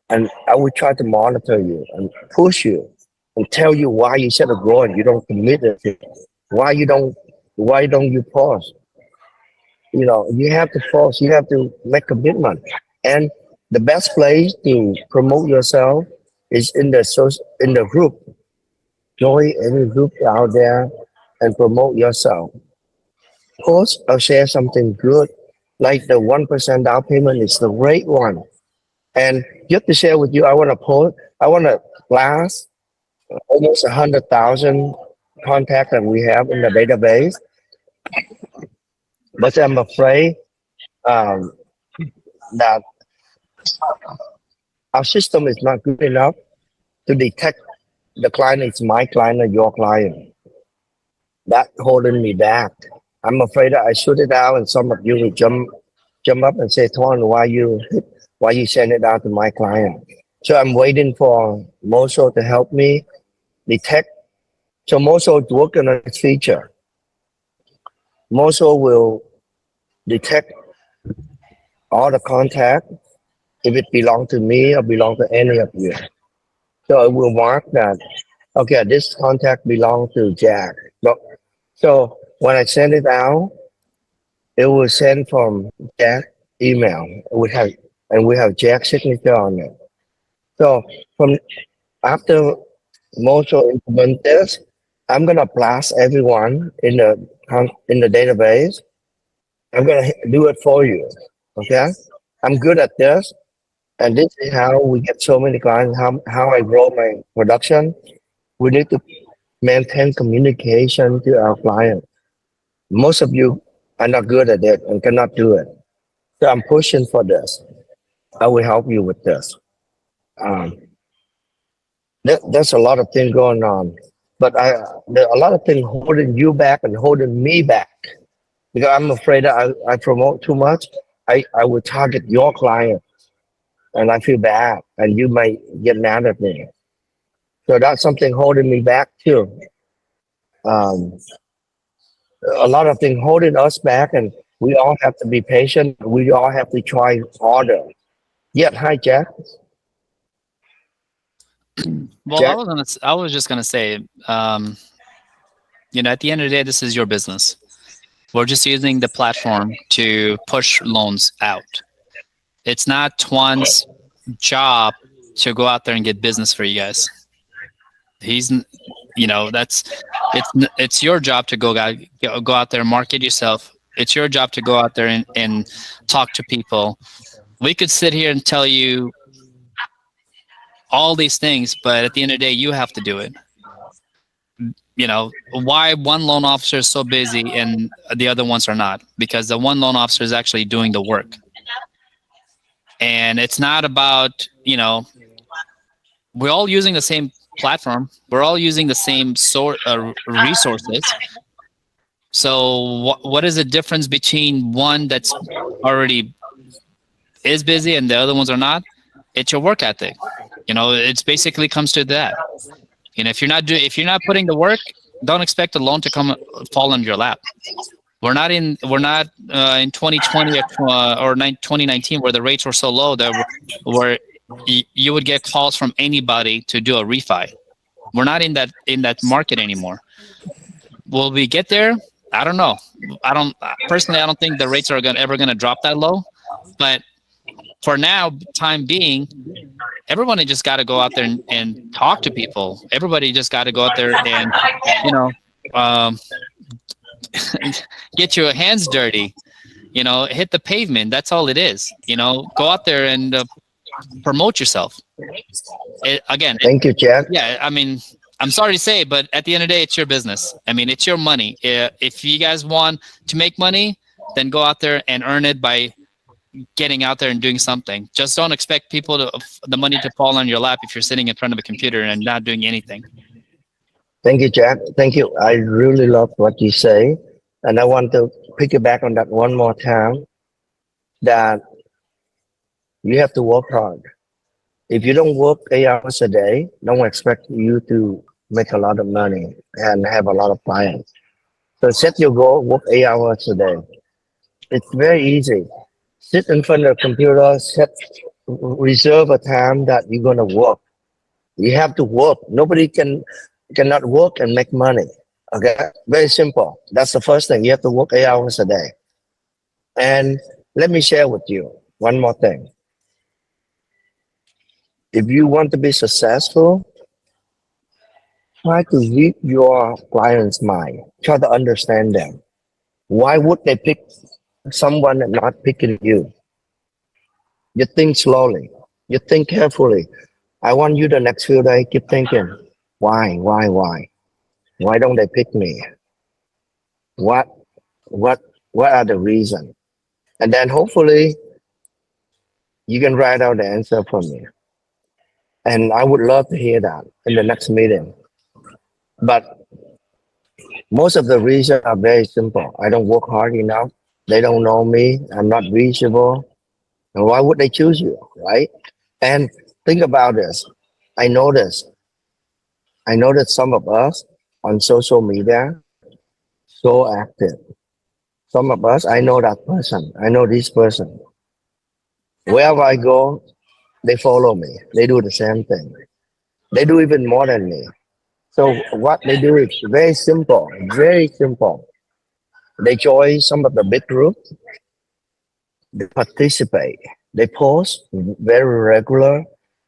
and I will try to monitor you and push you and tell you why you set a goal and you don't commit it. Why don't you pause? You have to pause. You have to make commitment. And the best place to promote yourself is in the group. Join any group out there and promote yourself. Post or share something good, like the 1% down payment is the great one. And just to share with you, I want to blast almost 100,000 contacts that we have in the database. But I'm afraid that our system is not good enough to detect the client is my client or your client. That holding me back. I'm afraid that I shoot it out and some of you will jump up and say, Ton, why you send it out to my client? So I'm waiting for Moso to help me detect. So Moso is working on this feature. Moso will detect all the contact if it belong to me or belong to any of you. So it will mark that, okay, this contact belongs to Jack. So when I send it out, it will send from Jack email. We have Jack's signature on it. So from after Mojo implement this, I'm gonna blast everyone in the database. I'm gonna do it for you. Okay, I'm good at this, and this is how we get so many clients. How I grow my production. We need to maintain communication to our client. Most of you are not good at it and cannot do it. So I'm pushing for this. I will help you with this. there's a lot of things going on, but there are a lot of things holding you back and holding me back because I'm afraid that I promote too much. I will target your client, and I feel bad, and you might get mad at me. So that's something holding me back too. Um, a lot of things holding us back, and we all have to be patient. We all have to try harder. Yeah, hi Jack. Well, Jack? I was just gonna say, you know, at the end of the day, this is your business. We're just using the platform to push loans out. It's not Tuan's job to go out there and get business for you guys. He's, you know, it's your job to go out there and market yourself. It's your job to go out there and talk to people. We could sit here and tell you all these things, but at the end of the day, you have to do it. You know, why one loan officer is so busy and the other ones are not? Because the one loan officer is actually doing the work. And it's not about, you know, we're all using the same platform. We're all using the same sort of resources. So what is the difference between one that's already is busy and the other ones are not? It's your work ethic. You know, it's basically comes to that. You know, if you're not putting the work, don't expect a loan to fall on your lap. We're not in 2020 or 2019 where the rates were so low that where you would get calls from anybody to do a refi. We're not in that market anymore. Will we get there? I don't know. I don't think the rates are ever gonna drop that low. But for now, time being, everybody just got to go out there and talk to people. Everybody just got to go out there and, you know, get your hands dirty, you know, hit the pavement. That's all it is. You know, go out there and promote yourself. Again. Thank you, Jack. Yeah, I mean, I'm sorry to say, but at the end of the day, it's your business. I mean, it's your money. If you guys want to make money, then go out there and earn it by getting out there and doing something. Just don't expect the money to fall on your lap if you're sitting in front of a computer and not doing anything. Thank you, Jack. Thank you. I really love what you say. And I want to piggyback on that one more time, that you have to work hard. If you don't work 8 hours a day, don't expect you to make a lot of money and have a lot of clients. So set your goal, work 8 hours a day. It's very easy. Sit in front of the computer, reserve a time that you're going to work. You have to work. Nobody cannot work and make money. Okay, very simple. That's the first thing. You have to work 8 hours a day. And let me share with you one more thing. If you want to be successful, try to read your client's mind. Try to understand them. Why would they pick someone and not picking you? You think slowly. You think carefully. I want you the next few days keep thinking, why? Why don't they pick me? What are the reasons? And then hopefully you can write out the answer for me. And I would love to hear that in the next meeting. But most of the reasons are very simple. I don't work hard enough. They don't know me. I'm not reachable. And why would they choose you, right? And think about this. I noticed some of us on social media so active. Some of us, I know that person. I know this person. Wherever I go, they follow me. They do the same thing. They do even more than me. So what they do is very simple, very simple. They join some of the big groups. They participate. They post very regular.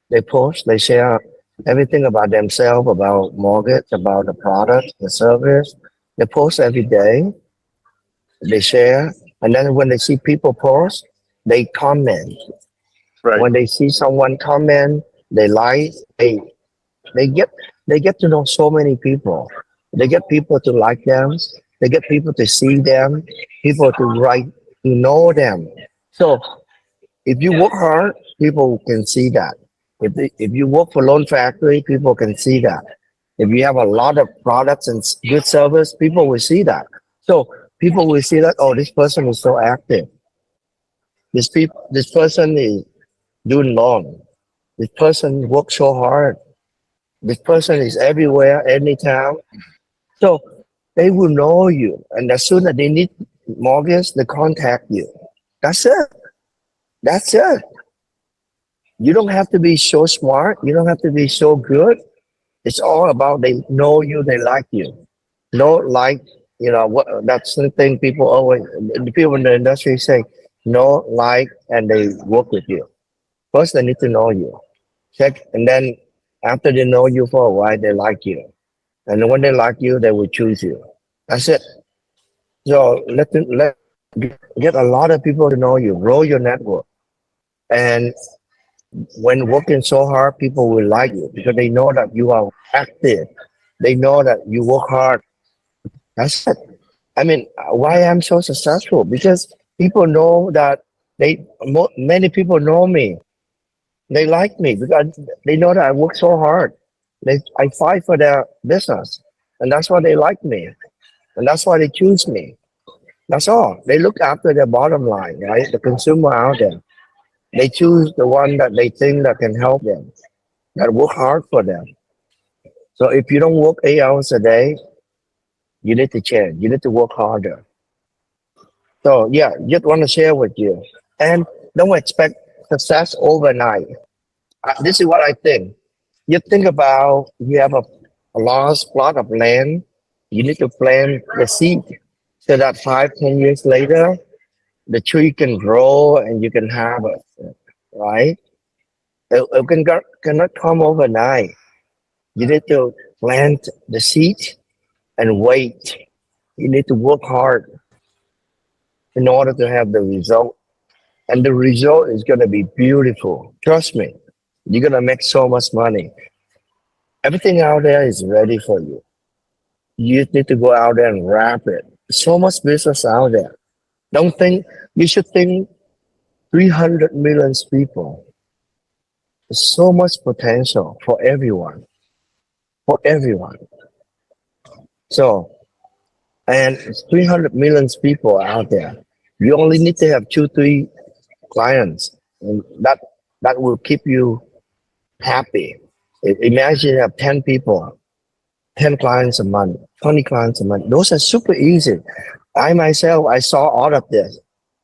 They post, they share everything about themselves, about mortgage, about the product, the service. They post every day. They share. And then when they see people post, they comment. Right. When they see someone comment, they like, they get to know so many people. They get people to like them. They get people to see them, people to write, to know them. So if you work hard, people can see that. If you work for Loan Factory, people can see that. If you have a lot of products and good service, people will see that. So people will see that, oh, this person is so active. This person is doing loan. This person works so hard. This person is everywhere, anytime. So they will know you. And as soon as they need mortgage, they contact you. That's it. That's it. You don't have to be so smart. You don't have to be so good. It's all about they know you, they like you. No, like, what that's the thing people always, the people in the industry say, no, like, and they work with you. First, they need to know you. Check, and then after they know you for a while, they like you. And when they like you, they will choose you. That's it. So let get a lot of people to know you, grow your network. And when working so hard, people will like you because they know that you are active. They know that you work hard. That's it. I mean, why I'm so successful? Because people know that many people know me. They like me because they know that I work so hard. I fight for their business, and that's why they like me, and that's why they choose me. That's all. They look after their bottom line, right? The consumer out there. They choose the one that they think that can help them, that work hard for them. So if you don't work 8 hours a day, you need to change. You need to work harder. So yeah, just want to share with you. And don't expect success overnight. This is what I think. You think about you have a large plot of land. You need to plant the seed so that 5, 10 years later, the tree can grow and you can harvest it, right? It cannot come overnight. You need to plant the seed and wait. You need to work hard in order to have the result. And the result is going to be beautiful. Trust me, you're going to make so much money. Everything out there is ready for you. You need to go out there and wrap it. So much business out there. Don't think, you should think 300 million people. There's so much potential for everyone. For everyone. So, and it's 300 million people out there. You only need to have 2, 3 clients, and that will keep you happy. Imagine you have 10 people, 10 clients a month, 20 clients a month. Those are super easy. I myself, I saw all of this.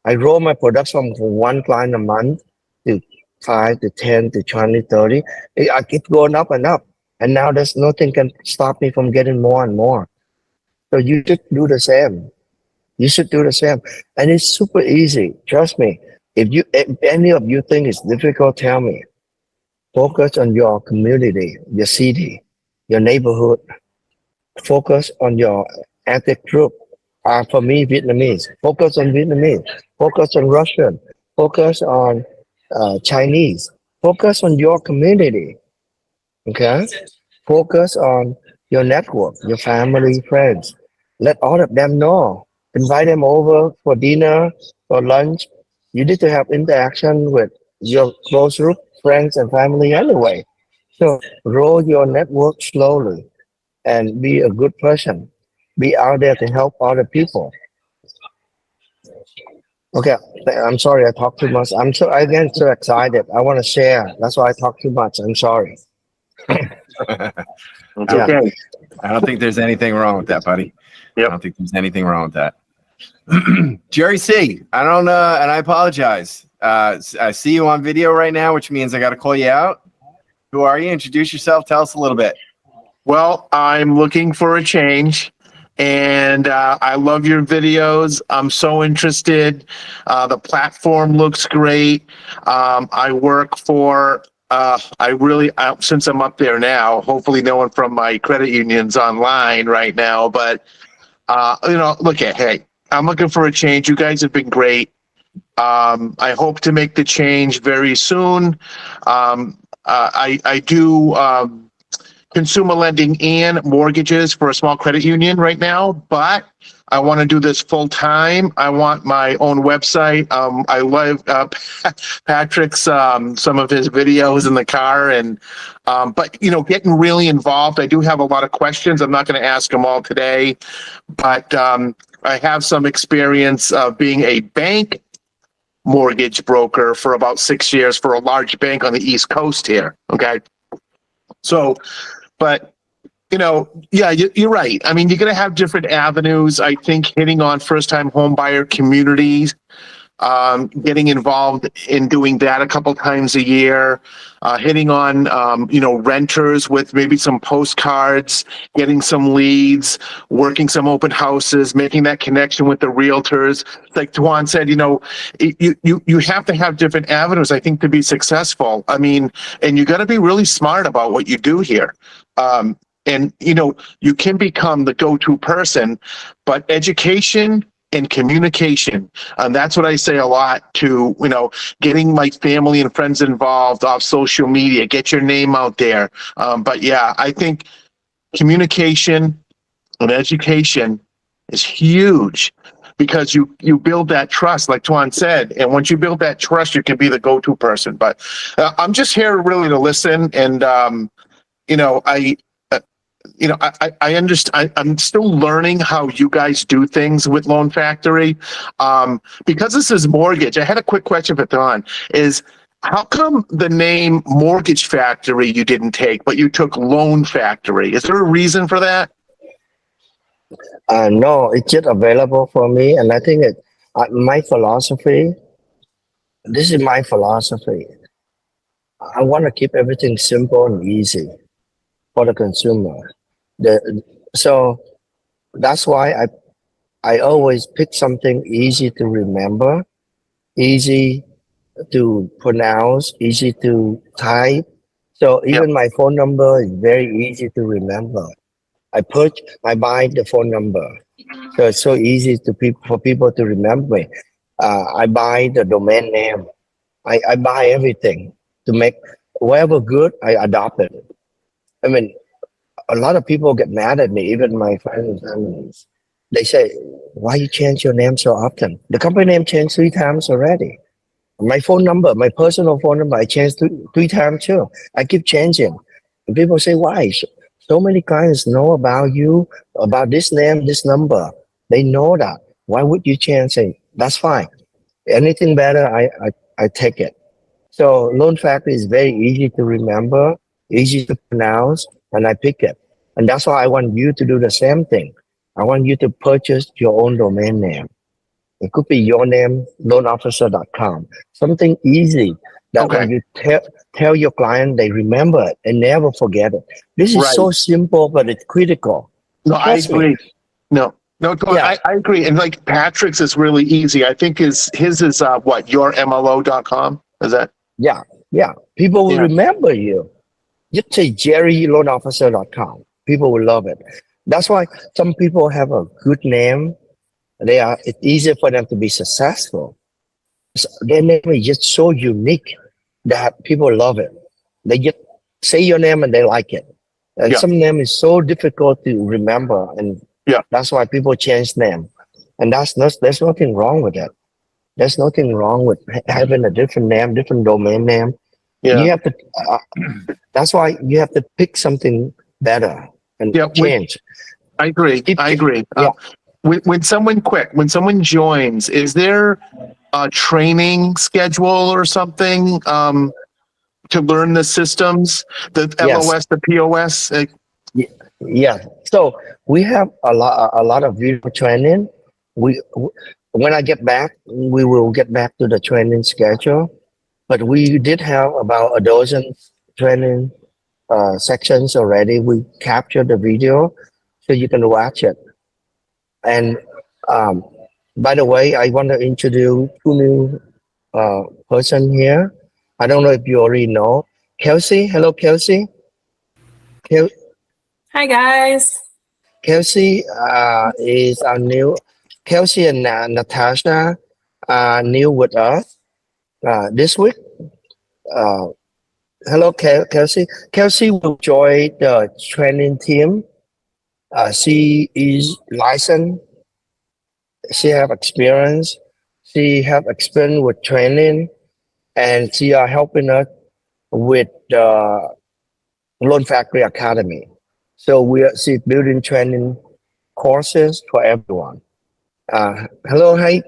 I grow my production from 1 client a month to 5 to 10 to 20, 30. I keep going up and up. And now there's nothing can stop me from getting more and more. So you should do the same. You should do the same. And it's super easy. Trust me. If any of you think it's difficult, tell me. Focus on your community, your city, your neighborhood. Focus on your ethnic group. For me, Vietnamese. Focus on Vietnamese. Focus on Russian. Focus on Chinese. Focus on your community. Okay? Focus on your network, your family, friends. Let all of them know. Invite them over for dinner or lunch. You need to have interaction with your close group, friends and family anyway. So grow your network slowly and be a good person. Be out there to help other people. Okay, I'm sorry I talk too much. I get so excited. I want to share. That's why I talk too much. I'm sorry. It's okay. I don't think there's anything wrong with that, buddy. Yep. I don't think there's anything wrong with that. Jerry C, I don't know, and I apologize. I see you on video right now, which means I got to call you out. Who are you? Introduce yourself. Tell us a little bit. Well, I'm looking for a change, and I love your videos. I'm so interested. The platform looks great. I work for, since I'm up there now, hopefully no one from my credit union's online right now, but, hey, I'm looking for a change. You guys have been great. I hope to make the change very soon. I do, consumer lending and mortgages for a small credit union right now, but I want to do this full time. I want my own website. I love Patrick's some of his videos in the car, and but you know, getting really involved. I do have a lot of questions. I'm not going to ask them all today, but I have some experience of being a bank mortgage broker for about 6 years for a large bank on the East Coast here. Okay, so, but. You know, yeah, you're right. I mean, you're going to have different avenues. I think hitting on first-time home buyer communities, getting involved in doing that a couple times a year, hitting on, you know, renters with maybe some postcards, getting some leads, working some open houses, making that connection with the realtors. Like Tuan said, you know, you have to have different avenues, I think, to be successful. I mean, and you got to be really smart about what you do here. And, you know, you can become the go-to person, but education and communication, and that's what I say a lot to, you know, getting my family and friends involved off social media, get your name out there. But yeah, I think communication and education is huge because you build that trust, like Tuan said, and once you build that trust, you can be the go-to person. But I'm just here really to listen, and, you know, I understand. I'm still learning how you guys do things with Loan Factory. Because this is mortgage, I had a quick question for Don. Is how come the name Mortgage Factory you didn't take, but you took Loan Factory? Is there a reason for that? No, it's just available for me, and I think my philosophy. This is my philosophy. I want to keep everything simple and easy for the consumer. So that's why I always pick something easy to remember, easy to pronounce, easy to type. So even my phone number is very easy to remember. I buy the phone number, so it's so easy for people to remember me. I buy the domain name. I buy everything to make whatever good. I adopt it. I mean, a lot of people get mad at me, even my friends and families. They say, why you change your name so often? The company name changed 3 times already. My phone number, my personal phone number, I changed 3 times too. I keep changing. And people say, why? So many clients know about you, about this name, this number. They know that. Why would you change it? That's fine. Anything better, I take it. So Loan Factory is very easy to remember, easy to pronounce, and I pick it. And that's why I want you to do the same thing. I want you to purchase your own domain name. It could be your name, loanofficer.com. Something easy that when you tell your client, they remember it and never forget it. This is so simple, but it's critical. No, I agree. No, I agree. And like Patrick's is really easy. I think his is what, yourmlo.com? Is that? Yeah. People will remember you. Just say jerryloanofficer.com. People will love it. That's why some people have a good name. It's easier for them to be successful. So their name is just so unique that people love it. They just say your name and they like it. And some name is so difficult to remember, and that's why people change name. And there's nothing wrong with that. There's nothing wrong with having a different name, different domain name. You have to. That's why you have to pick something better and change. I agree. When someone joins, is there a training schedule or something to learn the systems, the LOS, the POS? Yeah. So we have a lot of video training. When I get back, we will get back to the training schedule. But we did have about a dozen training sections already. We captured the video so you can watch it. And by the way, I want to introduce 2 new person here. I don't know if you already know. Kelsey, hello, Kelsey. Hi, guys. Kelsey is our new. Kelsey and Natasha are new with us this week. Hello, Kelsey. Kelsey will join the training team. She is licensed. She have experience. She have experience with training, and she are helping us with the Loan Factory Academy. So she's building training courses for everyone. Hello, hi,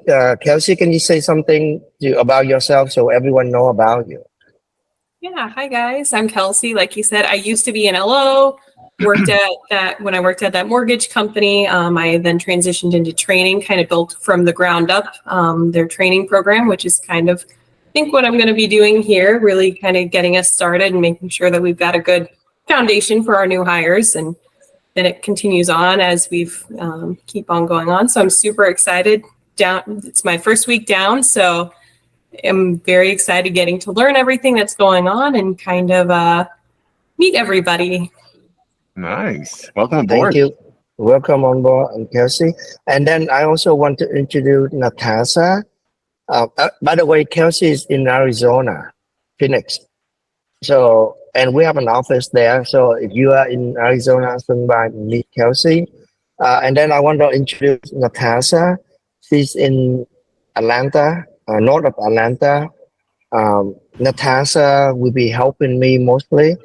Kelsey. Can you say something about yourself so everyone know about you? Yeah, hi guys. I'm Kelsey. Like you said, I used to be an LO. Worked at that when I worked at that mortgage company. I then transitioned into training, kind of built from the ground up their training program, which is kind of, I think, what I'm going to be doing here. Really, kind of getting us started and making sure that we've got a good foundation for our new hires, and then it continues on as we've keep on going on. So I'm super excited. It's my first week down, so I'm very excited getting to learn everything that's going on and kind of meet everybody. Nice. Welcome aboard. Thank you. Welcome on board, Kelsey. And then I also want to introduce Natasha. By the way, Kelsey is in Arizona, Phoenix. So, and we have an office there. So if you are in Arizona, swing by and meet Kelsey. And then I want to introduce Natasha. She's in Atlanta, north of Atlanta. Natasha will be helping me mostly.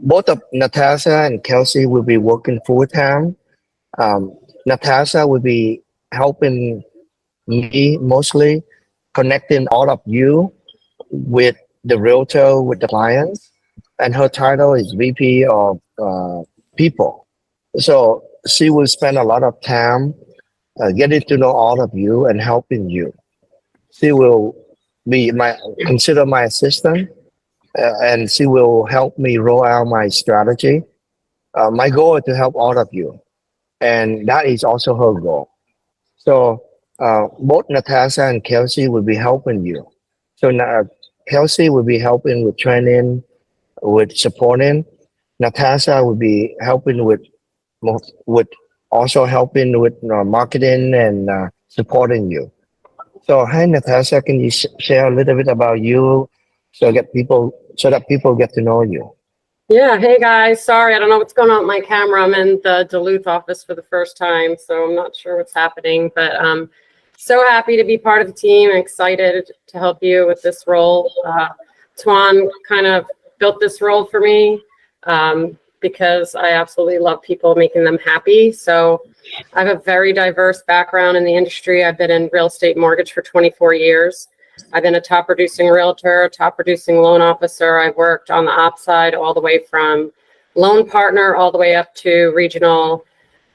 Both of Natasha and Kelsey will be working full time. Natasha will be helping me mostly, connecting all of you with the realtor, with the clients, and her title is VP of People. So she will spend a lot of time getting to know all of you and helping you. She will be consider my assistant. And she will help me roll out my strategy. My goal is to help all of you, and that is also her goal. So both Natasha and Kelsey will be helping you. So Kelsey will be helping with training, with supporting. Natasha will be helping with also helping with marketing and supporting you. So hi Natasha, can you share a little bit about you so that people get to know you? Yeah, hey guys, sorry, I don't know what's going on with my camera. I'm in the Duluth office for the first time, so I'm not sure what's happening, but I'm so happy to be part of the team and excited to help you with this role. Tuan kind of built this role for me because I absolutely love people, making them happy. So I have a very diverse background in the industry. I've been in real estate mortgage for 24 years. I've been a top producing realtor, top producing loan officer. I've worked on the ops side all the way from loan partner all the way up to regional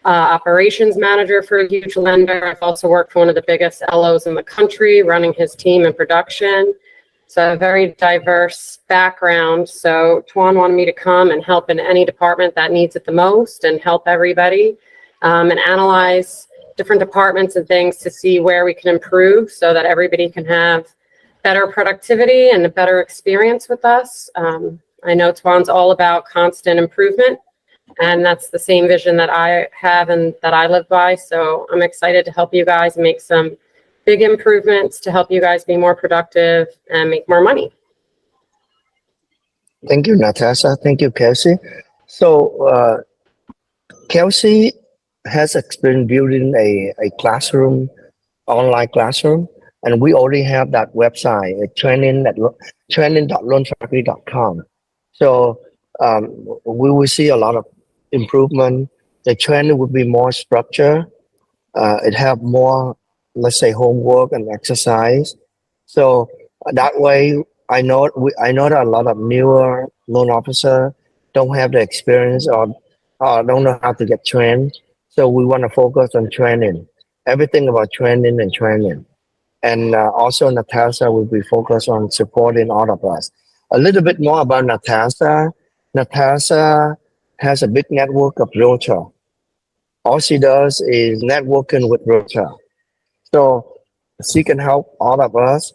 operations manager for a huge lender. I've also worked for one of the biggest LOs in the country, running his team in production. So a very diverse background. So Tuan wanted me to come and help in any department that needs it the most and help everybody and analyze different departments and things to see where we can improve so that everybody can have better productivity and a better experience with us. I know Tuan's all about constant improvement, and that's the same vision that I have and that I live by. So I'm excited to help you guys make some big improvements to help you guys be more productive and make more money. Thank you, Natasha. Thank you, Kelsey. So Kelsey has experience building a classroom, online classroom, and we already have that website, training.loanfactory.com. So we will see a lot of improvement. The training will be more structured. It have more, let's say, homework and exercise. So that way, I know that a lot of newer loan officers don't have the experience or don't know how to get trained. So we want to focus on training, everything about training and training. And also Natasha will be focused on supporting all of us. A little bit more about Natasha. Natasha has a big network of realtors. All she does is networking with realtors. So she can help all of us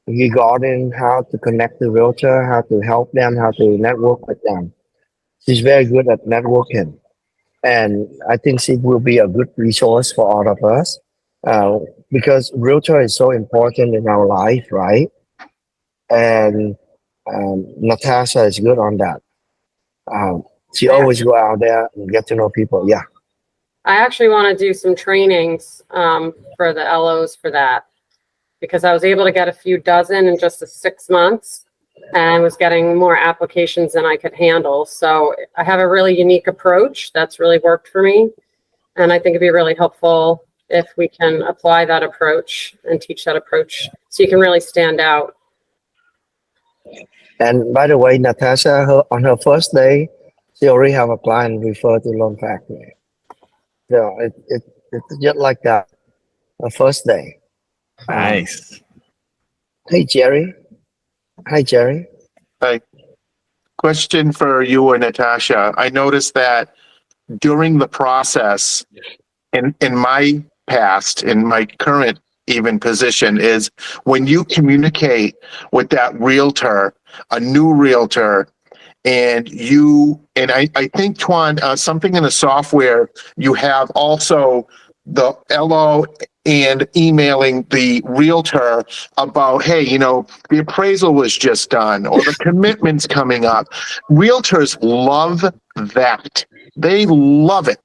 regarding how to connect the realtor, how to help them, how to network with them. She's very good at networking. And I think she will be a good resource for all of us because realtor is so important in our life, right? And Natasha is good on that. She always go out there and get to know people. Yeah. I actually want to do some trainings for the LOs for that, because I was able to get a few dozen in just the 6 months and was getting more applications than I could handle. So I have a really unique approach that's really worked for me. And I think it'd be really helpful if we can apply that approach and teach that approach so you can really stand out. And by the way, Natasha, on her first day, she already have a client referred to Loan Factory. So it's just like that. Her first day. Nice. Hey, Jerry. Hi, Jerry. Hi. Question for you or Natasha. I noticed that during the process, in my past, in my current even position, is when you communicate with that realtor, a new realtor, and I think, Tuan, something in the software, you have also the LO and emailing the realtor about, hey, you know, the appraisal was just done or the commitment's coming up. Realtors love that. They love it.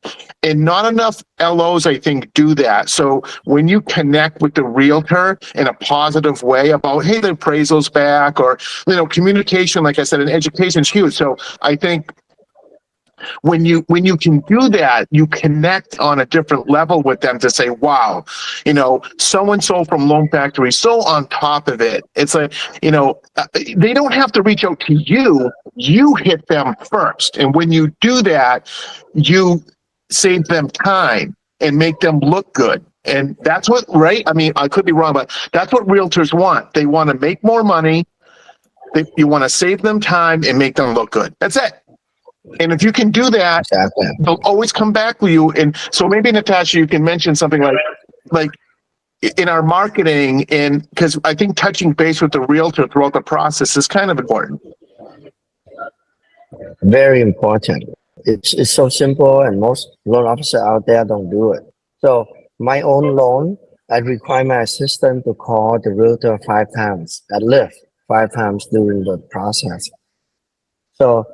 And not enough LOs, I think, do that. So when you connect with the realtor in a positive way about, hey, the appraisal's back, or, you know, communication, like I said, and education is huge. So I think when you can do that, you connect on a different level with them to say, wow, you know, so-and-so from Loan Factory, so on top of it. It's like, you know, they don't have to reach out to you. You hit them first. And when you do that, you save them time and make them look good. And that's what, right? I mean, I could be wrong, but that's what realtors want. They want to make more money. You want to save them time and make them look good. That's it. And if you can do that, Exactly. they'll always come back with you. And so maybe, Natasha, you can mention something like in our marketing, and because I think touching base with the realtor throughout the process is kind of important. Very important. It's so simple, and most loan officers out there don't do it. So my own loan, I require my assistant to call the realtor 5 times, at least 5 times during the process. So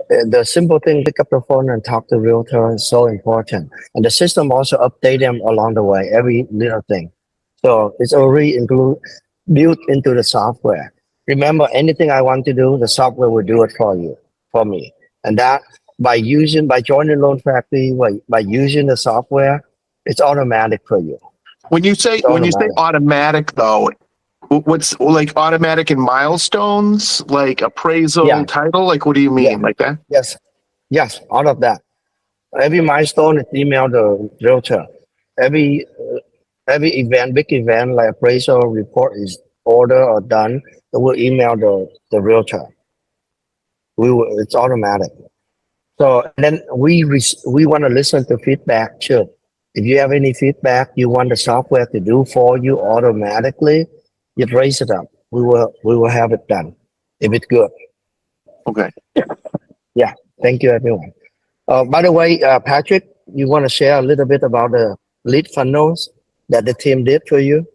the simple thing, pick up the phone and talk to the realtor is so important. And the system also update them along the way, every little thing. So it's already built into the software. Remember, anything I want to do, the software will do it for me. And that by joining Loan Factory, by using the software, it's automatic for you. When you say automatic though, what's like automatic in milestones, like appraisal, title? Like, what do you mean? Like that? Yes, all of that. Every milestone is emailed the realtor. Every event, big event like appraisal report is ordered or done, it will email the realtor. It's automatic. So then we want to listen to feedback too. If you have any feedback you want the software to do for you automatically, you raise it up. We will have it done if it's good. Okay. Yeah. Thank you, everyone. By the way, Patrick, you want to share a little bit about the lead funnels that the team did for you?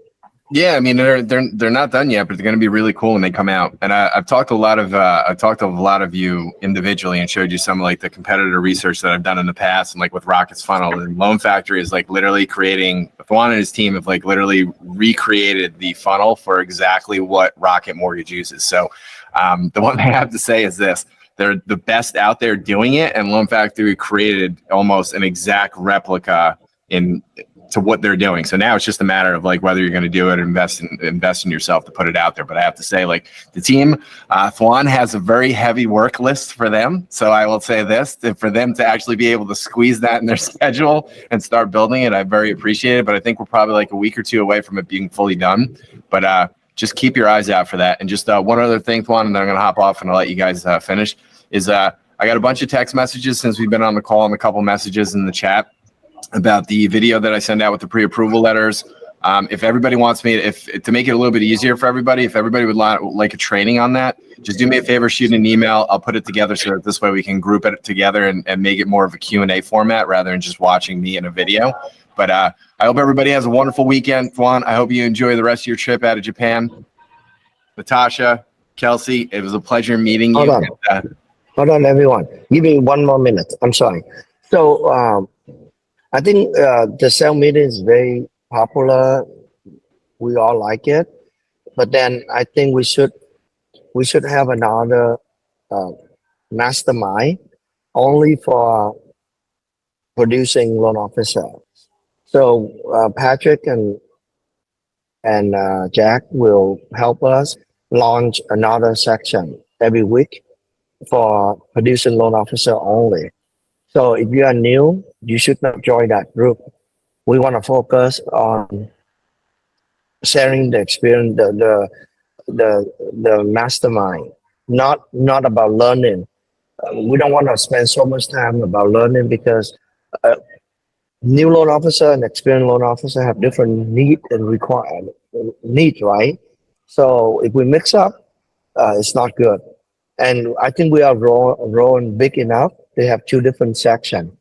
Yeah, I mean they're not done yet, but they're going to be really cool when they come out. And I've talked to a lot of you individually and showed you some like the competitor research that I've done in the past, and like with Rocket's funnel. And Loan Factory is like literally creating. Juan and his team have like literally recreated the funnel for exactly what Rocket Mortgage uses. So the one thing I have to say is this: they're the best out there doing it, and Loan Factory created almost an exact replica to what they're doing. So now it's just a matter of like whether you're going to do it, invest in yourself to put it out there. But I have to say, like, the team, Thwan has a very heavy work list for them. So I will say this, for them to actually be able to squeeze that in their schedule and start building it, I very appreciate it. But I think we're probably like a week or two away from it being fully done. But just keep your eyes out for that. And just one other thing, Thwan, and then I'm going to hop off and I'll let you guys finish, is I got a bunch of text messages since we've been on the call, and a couple messages in the chat about the video that I send out with the pre-approval letters. If everybody wants me to make it a little bit easier for everybody, if everybody would like a training on that, just do me a favor, shoot an email. I'll put it together so that this way we can group it together and make it more of a Q&A format rather than just watching me in a video. But I hope everybody has a wonderful weekend. Juan, I hope you enjoy the rest of your trip out of Japan. Natasha, Kelsey, it was a pleasure meeting Hold you. on. Hold on, everyone. Give me 1 more minute. I'm sorry. So I think the cell meeting is very popular. We all like it, but then I think we should have another mastermind only for producing loan officers. So Patrick and Jack will help us launch another section every week for producing loan officer only. So if you are new, you should not join that group. We want to focus on sharing the experience, the mastermind, not about learning. We don't want to spend so much time about learning because new loan officer and experienced loan officer have different need and needs, right? So if we mix up, it's not good. And I think we are growing big enough. They have 2 different sections.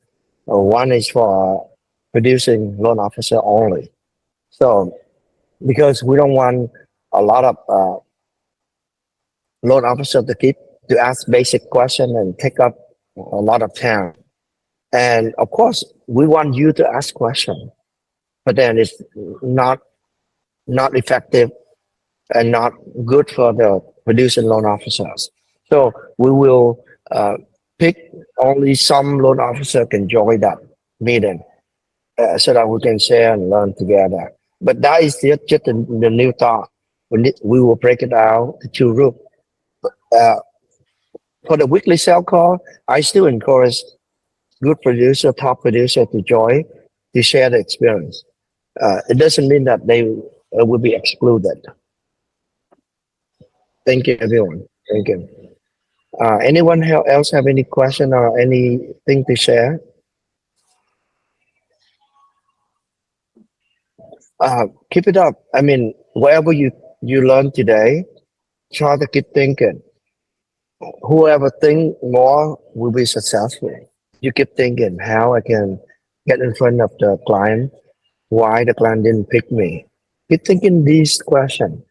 One is for producing loan officer only. So because we don't want a lot of loan officer to ask basic question and take up a lot of time. And of course, we want you to ask questions, but then it's not effective and not good for the producing loan officers. So we will pick only some loan officer can join that meeting so that we can share and learn together. But that is just the new thought. We will break it out to 2 groups. For the weekly cell call, I still encourage good producer, top producer to join to share the experience. It doesn't mean that they will be excluded. Thank you, everyone. Thank you. Anyone else have any question or anything to share? Keep it up. I mean, whatever you learned today, try to keep thinking. Whoever think more will be successful. You keep thinking how I can get in front of the client, why the client didn't pick me. Keep thinking these questions.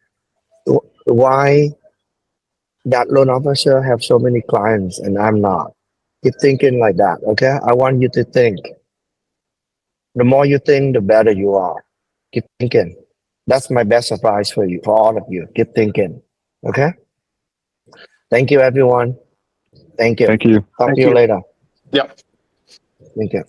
Why that loan officer have so many clients and I'm not? Keep thinking like that, okay? I want you to think. The more you think, the better you are. Keep thinking. That's my best advice for you, for all of you. Keep thinking, okay? Thank you, everyone. Thank you. Thank you. Talk Thank to you you. later. Yep. Thank you.